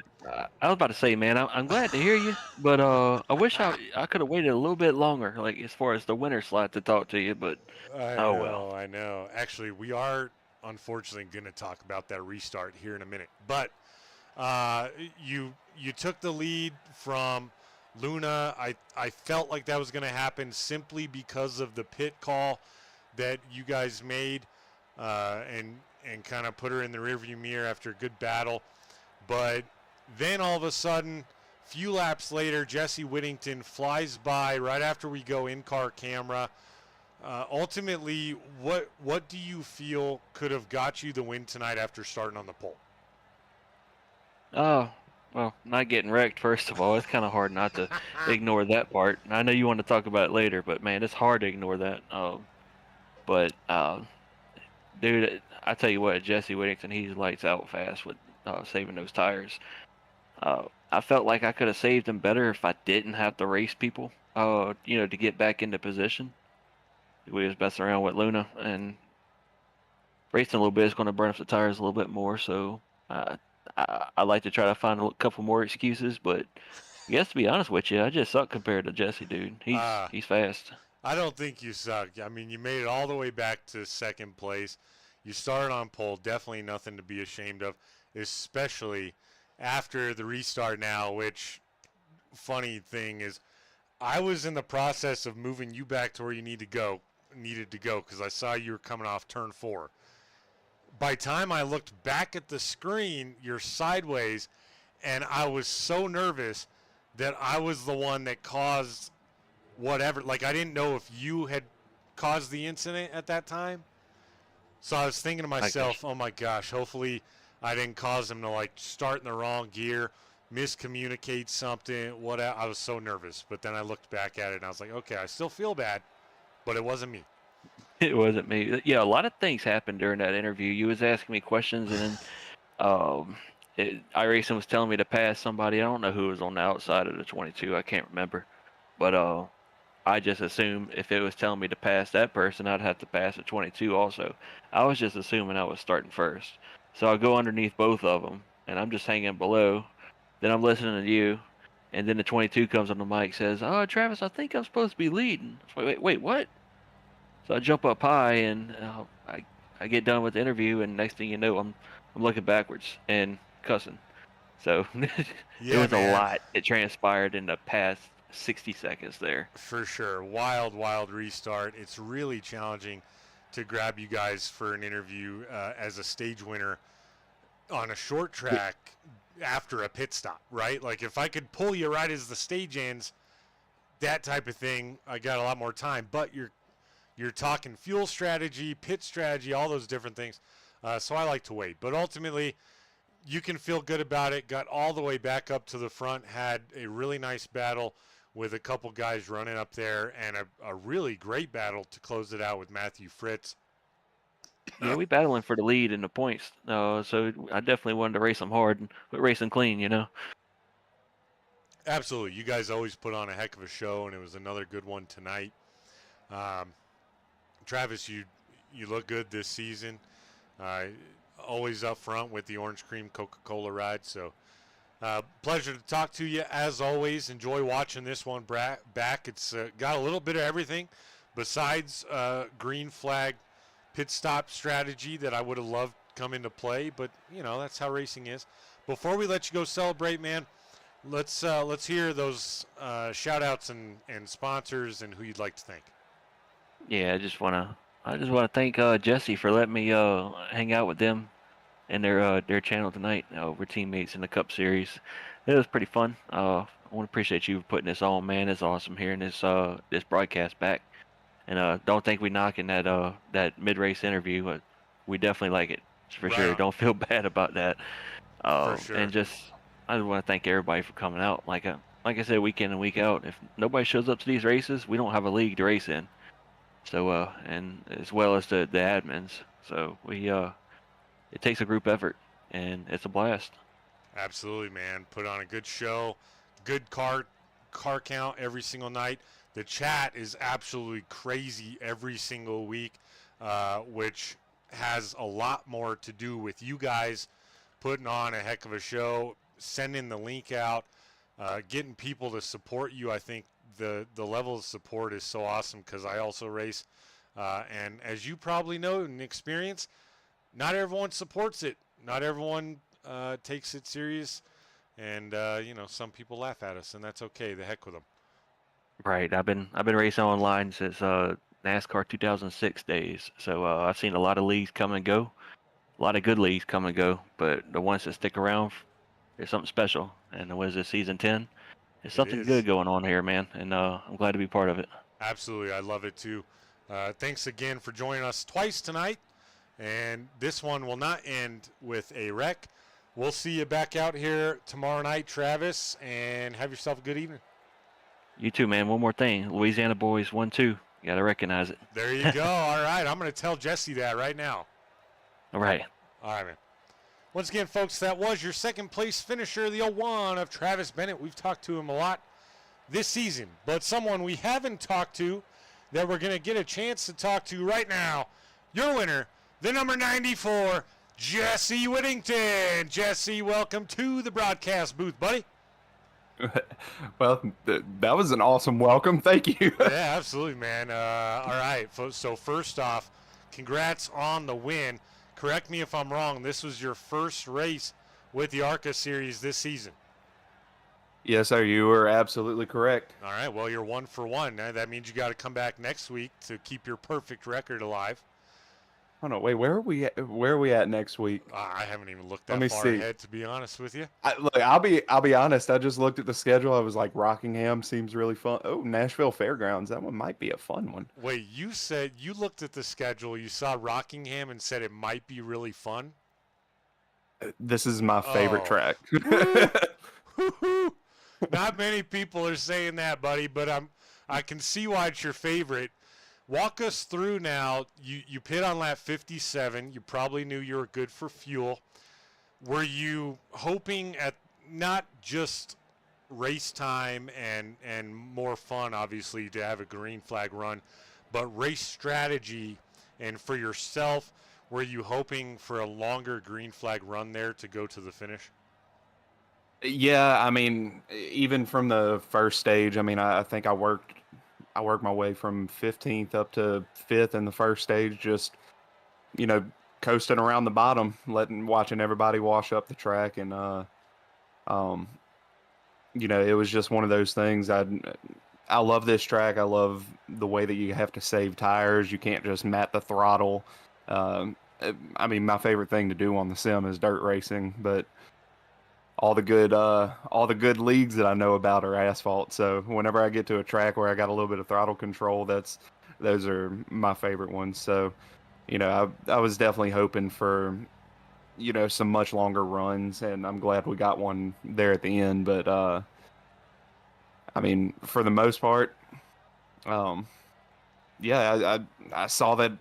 was about to say, man, I'm glad to hear you, but I wish I could have waited a little bit longer, like as far as the winter slot to talk to you. But well. I know. Actually, we are unfortunately going to talk about that restart here in a minute. But you took the lead from Luna. I felt like that was going to happen simply because of the pit call that you guys made, and kind of put her in the rearview mirror after a good battle. But then all of a sudden, few laps later, Jesse Whittington flies by right after we go in-car camera. Ultimately, what do you feel could have got you the win tonight after starting on the pole? Oh, well, not getting wrecked, first of all. It's kind of hard not to ignore that part. And I know you want to talk about it later, but, man, it's hard to ignore that. Dude, I tell you what, Jesse Whittington, he's lights out fast with saving those tires. I felt like I could have saved him better if I didn't have to race people. to get back into position. We was messing around with Luna, and racing a little bit is going to burn up the tires a little bit more. So uh, I like to try to find a couple more excuses, but I guess to be honest with you, I just suck compared to Jesse, dude. He's fast. I don't think you suck. I mean, you made it all the way back to second place. You started on pole. Definitely nothing to be ashamed of, especially after the restart now, which, funny thing is, I was in the process of moving you back to where you needed to go, because I saw you were coming off turn 4. By the time I looked back at the screen, you're sideways, and I was so nervous that I was the one that caused whatever. Like, I didn't know if you had caused the incident at that time. So I was thinking to myself, oh my gosh, hopefully I didn't cause him to like start in the wrong gear, miscommunicate something, whatever. I was so nervous. But then I looked back at it and I was like, okay, I still feel bad, but it wasn't me. It wasn't me. Yeah, a lot of things happened during that interview. You was asking me questions, and then iRacing was telling me to pass somebody. I don't know who was on the outside of the 22. I can't remember. But I just assumed if it was telling me to pass that person, I'd have to pass the 22 also. I was just assuming I was starting first. So I go underneath both of them, and I'm just hanging below. Then I'm listening to you, and then the 22 comes on the mic, says, "Oh, Travis, I think I'm supposed to be leading." Wait, what? So I jump up high, and I get done with the interview, and next thing you know, I'm looking backwards and cussing. So Yeah, it was man. a lot. It transpired in the past 60 seconds there. For sure. Wild restart. It's really challenging to grab you guys for an interview as a stage winner on a short track after a pit stop, right? Like, if I could pull you right as the stage ends, that type of thing, I got a lot more time. But you're talking fuel strategy, pit strategy, all those different things. So I like to wait. But ultimately, you can feel good about it. Got all the way back up to the front, had a really nice battle with a couple guys running up there, and a really great battle to close it out with Matthew Fritz. Yeah, we battling for the lead in the points. So I definitely wanted to race them hard, but racing clean. Absolutely. You guys always put on a heck of a show, and it was another good one tonight. Travis, you look good this season. Always up front with the orange cream Coca-Cola ride. So pleasure to talk to you as always. Enjoy watching this one back. It's got a little bit of everything besides green flag pit stop strategy that I would have loved come into play. But, that's how racing is. Before we let you go celebrate, man, let's hear those shout-outs and sponsors and who you'd like to thank. Yeah, I just wanna thank Jesse for letting me hang out with them and their channel tonight. We're teammates in the Cup Series. It was pretty fun. I want to appreciate you putting this on, man. It's awesome hearing this broadcast back. And don't think we knocking that mid-race interview. We definitely like it for sure. Don't feel bad about that. For sure. And I just want to thank everybody for coming out. Like I said, week in and week out. If nobody shows up to these races, we don't have a league to race in. So and as well as the admins. So it takes a group effort, and it's a blast. Absolutely, man. Put on a good show, good car count every single night. The chat is absolutely crazy every single week, which has a lot more to do with you guys putting on a heck of a show, sending the link out, getting people to support you. I think the level of support is so awesome because I also race. And as you probably know and experience, not everyone supports it. Not everyone takes it serious. And, some people laugh at us, and that's okay. The heck with them. Right. I've been racing online since NASCAR 2006 days. So I've seen a lot of leagues come and go, a lot of good leagues come and go. But the ones that stick around, there's something special. And what is this, season 10? There's something good going on here, man. And I'm glad to be part of it. Absolutely. I love it, too. Thanks again for joining us twice tonight. And this one will not end with a wreck. We'll see you back out here tomorrow night, Travis, and have yourself a good evening. You too, man. One more thing. Louisiana boys 1-2. You got to recognize it. There you go. All right. I'm going to tell Jesse that right now. All right. All right, man. Once again, folks, that was your second place finisher, the 01 of Travis Bennett. We've talked to him a lot. this season, but someone we haven't talked to that we're going to get a chance to talk to right now. Your winner, the number 94, Jesse Whittington. Jesse, welcome to the broadcast booth, buddy. Well, that was an awesome welcome. Thank you. Yeah, absolutely, man. All right. So first off, congrats on the win. Correct me if I'm wrong. This was your first race with the ARCA series this season. Yes, sir. You were absolutely correct. All right. Well, you're 1 for 1. That means you got to come back next week to keep your perfect record alive. Oh no, wait. Where are we at? Where are we at next week? I haven't even looked Let that me far see. ahead, to be honest with you. Look, I'll be honest. I just looked at the schedule. I was like, Rockingham seems really fun. Oh, Nashville Fairgrounds. That one might be a fun one. Wait, you said you looked at the schedule, you saw Rockingham and said it might be really fun? This is my favorite Oh. track. Woo-hoo. Not many people are saying that, buddy, but I can see why it's your favorite. Walk us through now. You pit on lap 57. You probably knew you were good for fuel. Were you hoping at not just race time and more fun, obviously, to have a green flag run, but race strategy and for yourself, were you hoping for a longer green flag run there to go to the finish? Yeah, I mean, even from the first stage, I mean, I think I worked my way from 15th up to 5th in the first stage, just, coasting around the bottom, watching everybody wash up the track. And, it was just one of those things. I love this track. I love the way that you have to save tires. You can't just mat the throttle. I mean, my favorite thing to do on the sim is dirt racing, but all the good leagues that I know about are asphalt. So whenever I get to a track where I got a little bit of throttle control, those are my favorite ones. So, I was definitely hoping for, some much longer runs, and I'm glad we got one there at the end. But I mean, for the most part, yeah, I saw that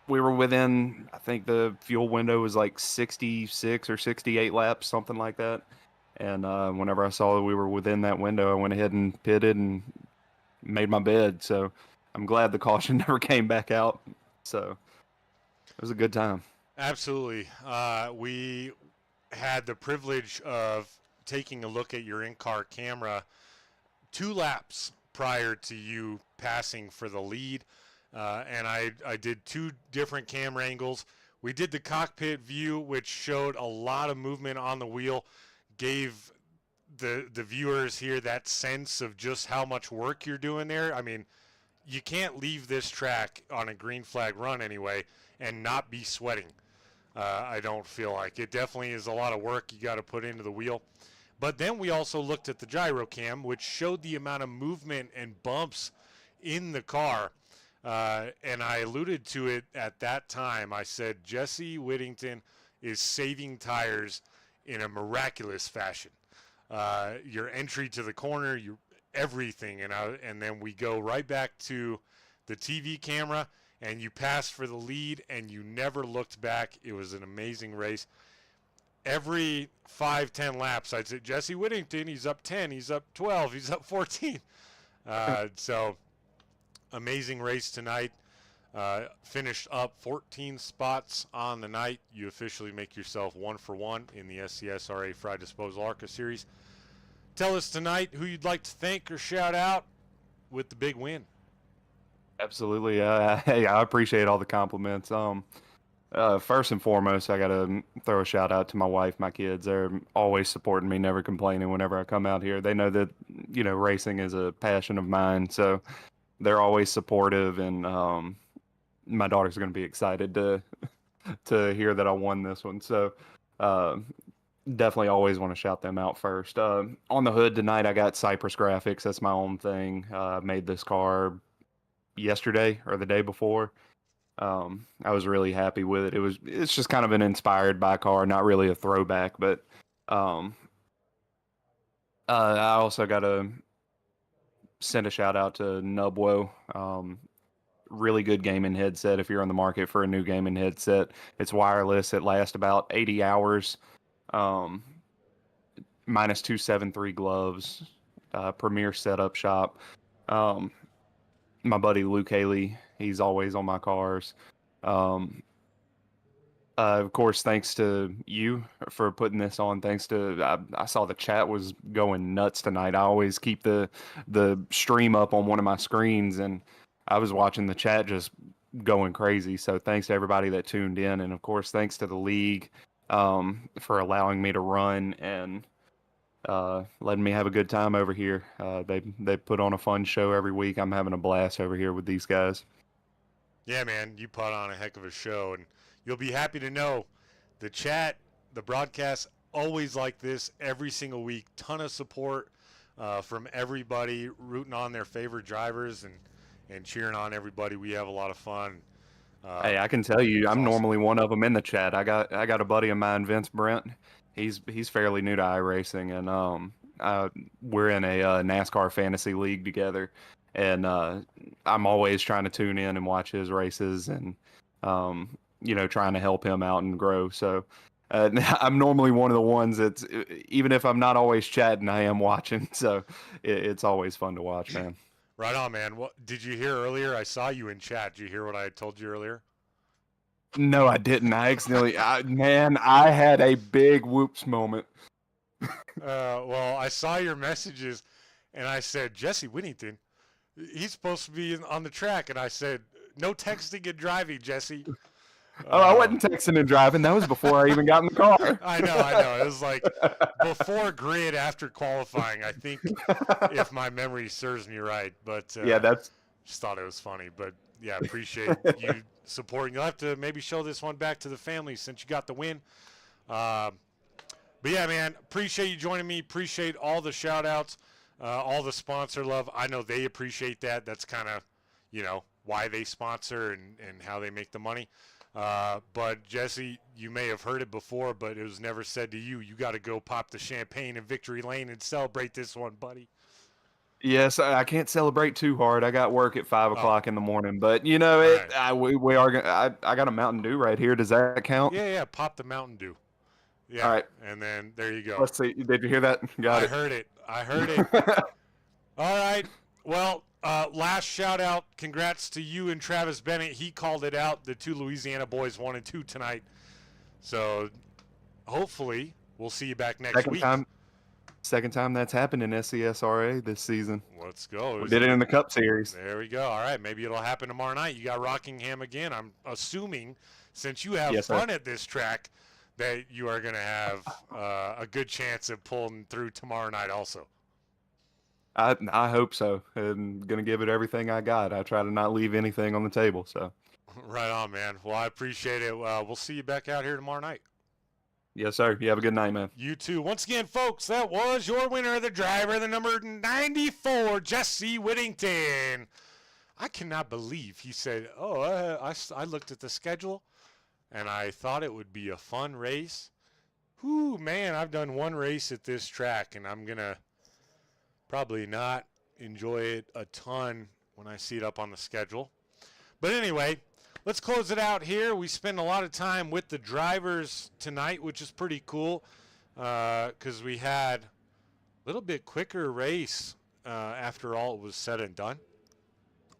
we were within, I think the fuel window was like 66 or 68 laps, something like that. And whenever I saw that we were within that window, I went ahead and pitted and made my bed. So I'm glad the caution never came back out. So it was a good time. Absolutely. We had the privilege of taking a look at your in-car camera 2 laps prior to you passing for the lead. And I did 2 different camera angles. We did the cockpit view, which showed a lot of movement on the wheel, gave the viewers here that sense of just how much work you're doing there. I mean, you can't leave this track on a green flag run anyway and not be sweating. I don't feel like it definitely is a lot of work you got to put into the wheel. But then we also looked at the gyro cam, which showed the amount of movement and bumps in the car. And I alluded to it at that time. I said, Jesse Whittington is saving tires in a miraculous fashion. Your entry to the corner, your everything. And then we go right back to the TV camera, and you passed for the lead, and you never looked back. It was an amazing race. Every 5-10 laps, I'd say, Jesse Whittington, he's up 10, he's up 12, he's up 14. So amazing race tonight. Finished up 14 spots on the night. You officially make yourself 1 for 1 in the SCSRA Frye Disposal ARCA series. Tell us tonight who you'd like to thank or shout out with the big win. Absolutely. Hey, I appreciate all the compliments. First and foremost, I got to throw a shout out to my wife, my kids. They're always supporting me, never complaining whenever I come out here. They know that, racing is a passion of mine. So they're always supportive, and my daughter's going to be excited to hear that I won this one. So definitely always want to shout them out first. On the hood tonight, I got Cypress Graphics. That's my own thing. I made this car yesterday or the day before. I was really happy with it. It's just kind of an inspired by car, not really a throwback, but I also got to send a shout out to Nubwo. Really good gaming headset if you're on the market for a new gaming headset. It's wireless. It lasts about 80 hours. Minus 273 gloves. Premier Setup Shop. My buddy Luke Haley, he's always on my cars. Um, of course, thanks to you for putting this on. Thanks to I saw the chat was going nuts tonight. I always keep the stream up on one of my screens, and I was watching the chat just going crazy. So thanks to everybody that tuned in, and of course, thanks to the league for allowing me to run and letting me have a good time over here. They put on a fun show every week. I'm having a blast over here with these guys. Yeah, man, you put on a heck of a show, and you'll be happy to know the chat, the broadcast, always like this every single week. Ton of support from everybody rooting on their favorite drivers and cheering on everybody. We have a lot of fun. Hey, I can tell you, I'm awesome. normally one of them in the chat. I got a buddy of mine, Vince Brent. He's fairly new to iRacing, and we're in a NASCAR fantasy league together, and I'm always trying to tune in and watch his races, and trying to help him out and grow. So I'm normally one of the ones that's, even if I'm not always chatting, I am watching. So it's always fun to watch, man. Right on, man. What did you hear earlier? I saw you in chat. Did you hear what I told you earlier? No, I didn't. I accidentally, I had a big whoops moment. Well, I saw your messages, and I said, Jesse Whittington, he's supposed to be on the track. And I said, no texting and driving, Jesse. I wasn't texting and driving. That was before I even got in the car. I know. It was like before grid, after qualifying, I think, if my memory serves me right. But yeah, that's just thought it was funny. But yeah, appreciate you supporting. You'll have to maybe show this one back to the family since you got the win. But yeah, man, appreciate you joining me. Appreciate all the shout outs, all the sponsor love. I know they appreciate that. That's kind of, why they sponsor and how they make the money. But Jesse, you may have heard it before, but it was never said to you. You got to go pop the champagne in Victory Lane and celebrate this one, buddy. Yes, I can't celebrate too hard. I got work at 5 o'clock in the morning, but we are gonna. I got a Mountain Dew right here. Does that count? Yeah. Pop the Mountain Dew. Yeah. All right. And then there you go. Let's see. Did you hear that? Got it. I heard it. All right. Well, last shout out. Congrats to you and Travis Bennett. He called it out. The two Louisiana boys 1 and 2 tonight. So hopefully we'll see you back next week. Second time that's happened in SCSRA this season. Let's go. We did it in the Cup Series. There we go. All right. Maybe it'll happen tomorrow night. You got Rockingham again. I'm assuming since you have fun at this track that you are going to have a good chance of pulling through tomorrow night also. I hope so. I'm going to give it everything I got. I try to not leave anything on the table. So. Right on, man. Well, I appreciate it. We'll see you back out here tomorrow night. Yes, sir. You have a good night, man. You too. Once again, folks, that was your winner, the driver, the number 94, Jesse Whittington. I cannot believe he said, I looked at the schedule, and I thought it would be a fun race. Whew, man, I've done one race at this track, and I'm going to probably not enjoy it a ton when I see it up on the schedule. But anyway, let's close it out here. We spend a lot of time with the drivers tonight, which is pretty cool because we had a little bit quicker race after all it was said and done.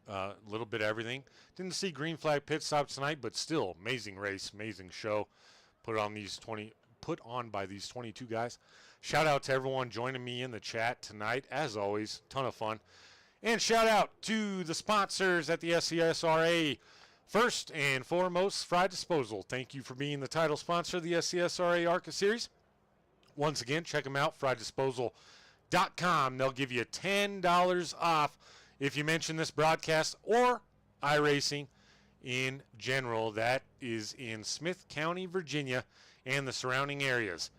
A little bit of everything. Didn't see green flag pit stops tonight, but still amazing race, amazing show. Put on by these 22 guys. Shout out to everyone joining me in the chat tonight. As always, ton of fun. And shout out to the sponsors at the SCSRA. First and foremost, Frye Disposal. Thank you for being the title sponsor of the SCSRA ARCA series. Once again, check them out, FryeDisposal.com. They'll give you $10 off if you mention this broadcast or iRacing in general. That is in Smith County, Virginia, and the surrounding areas.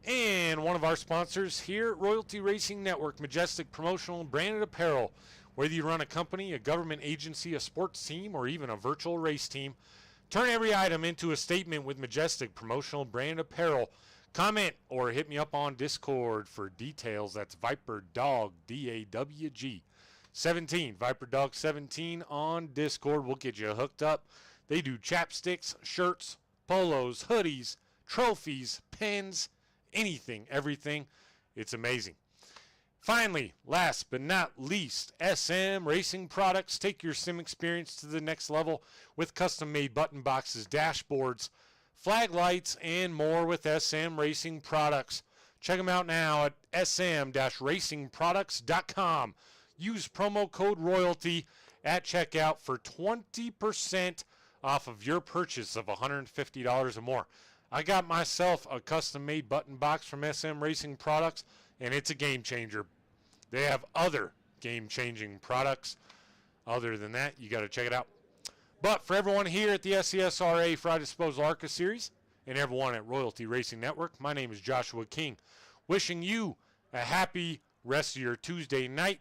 And one of our sponsors here, Royalty Racing Network, Majestic Promotional and Branded Apparel. Whether you run a company, a government agency, a sports team, or even a virtual race team, turn every item into a statement with Majestic Promotional Brand Apparel. Comment or hit me up on Discord for details. That's Viper Dog, DAWG 17, Viper Dog 17 on Discord. We'll get you hooked up. They do chapsticks, shirts, polos, hoodies, trophies, pins, anything, everything. It's amazing. Finally, last but not least, SM Racing Products. Take your sim experience to the next level with custom-made button boxes, dashboards, flag lights, and more with SM Racing Products. Check them out now at sm-racingproducts.com. Use promo code ROYALTY at checkout for 20% off of your purchase of $150 or more. I got myself a custom-made button box from SM Racing Products, and it's a game changer. They have other game-changing products. Other than that, you got to check it out. But for everyone here at the SCSRA Frye Disposal ARCA Series and everyone at Royalty Racing Network, my name is Joshua King, wishing you a happy rest of your Tuesday night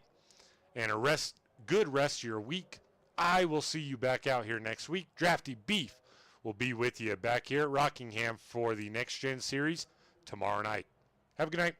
and a good rest of your week. I will see you back out here next week. Drafty Beef will be with you back here at Rockingham for the Next Gen Series tomorrow night. Have a good night.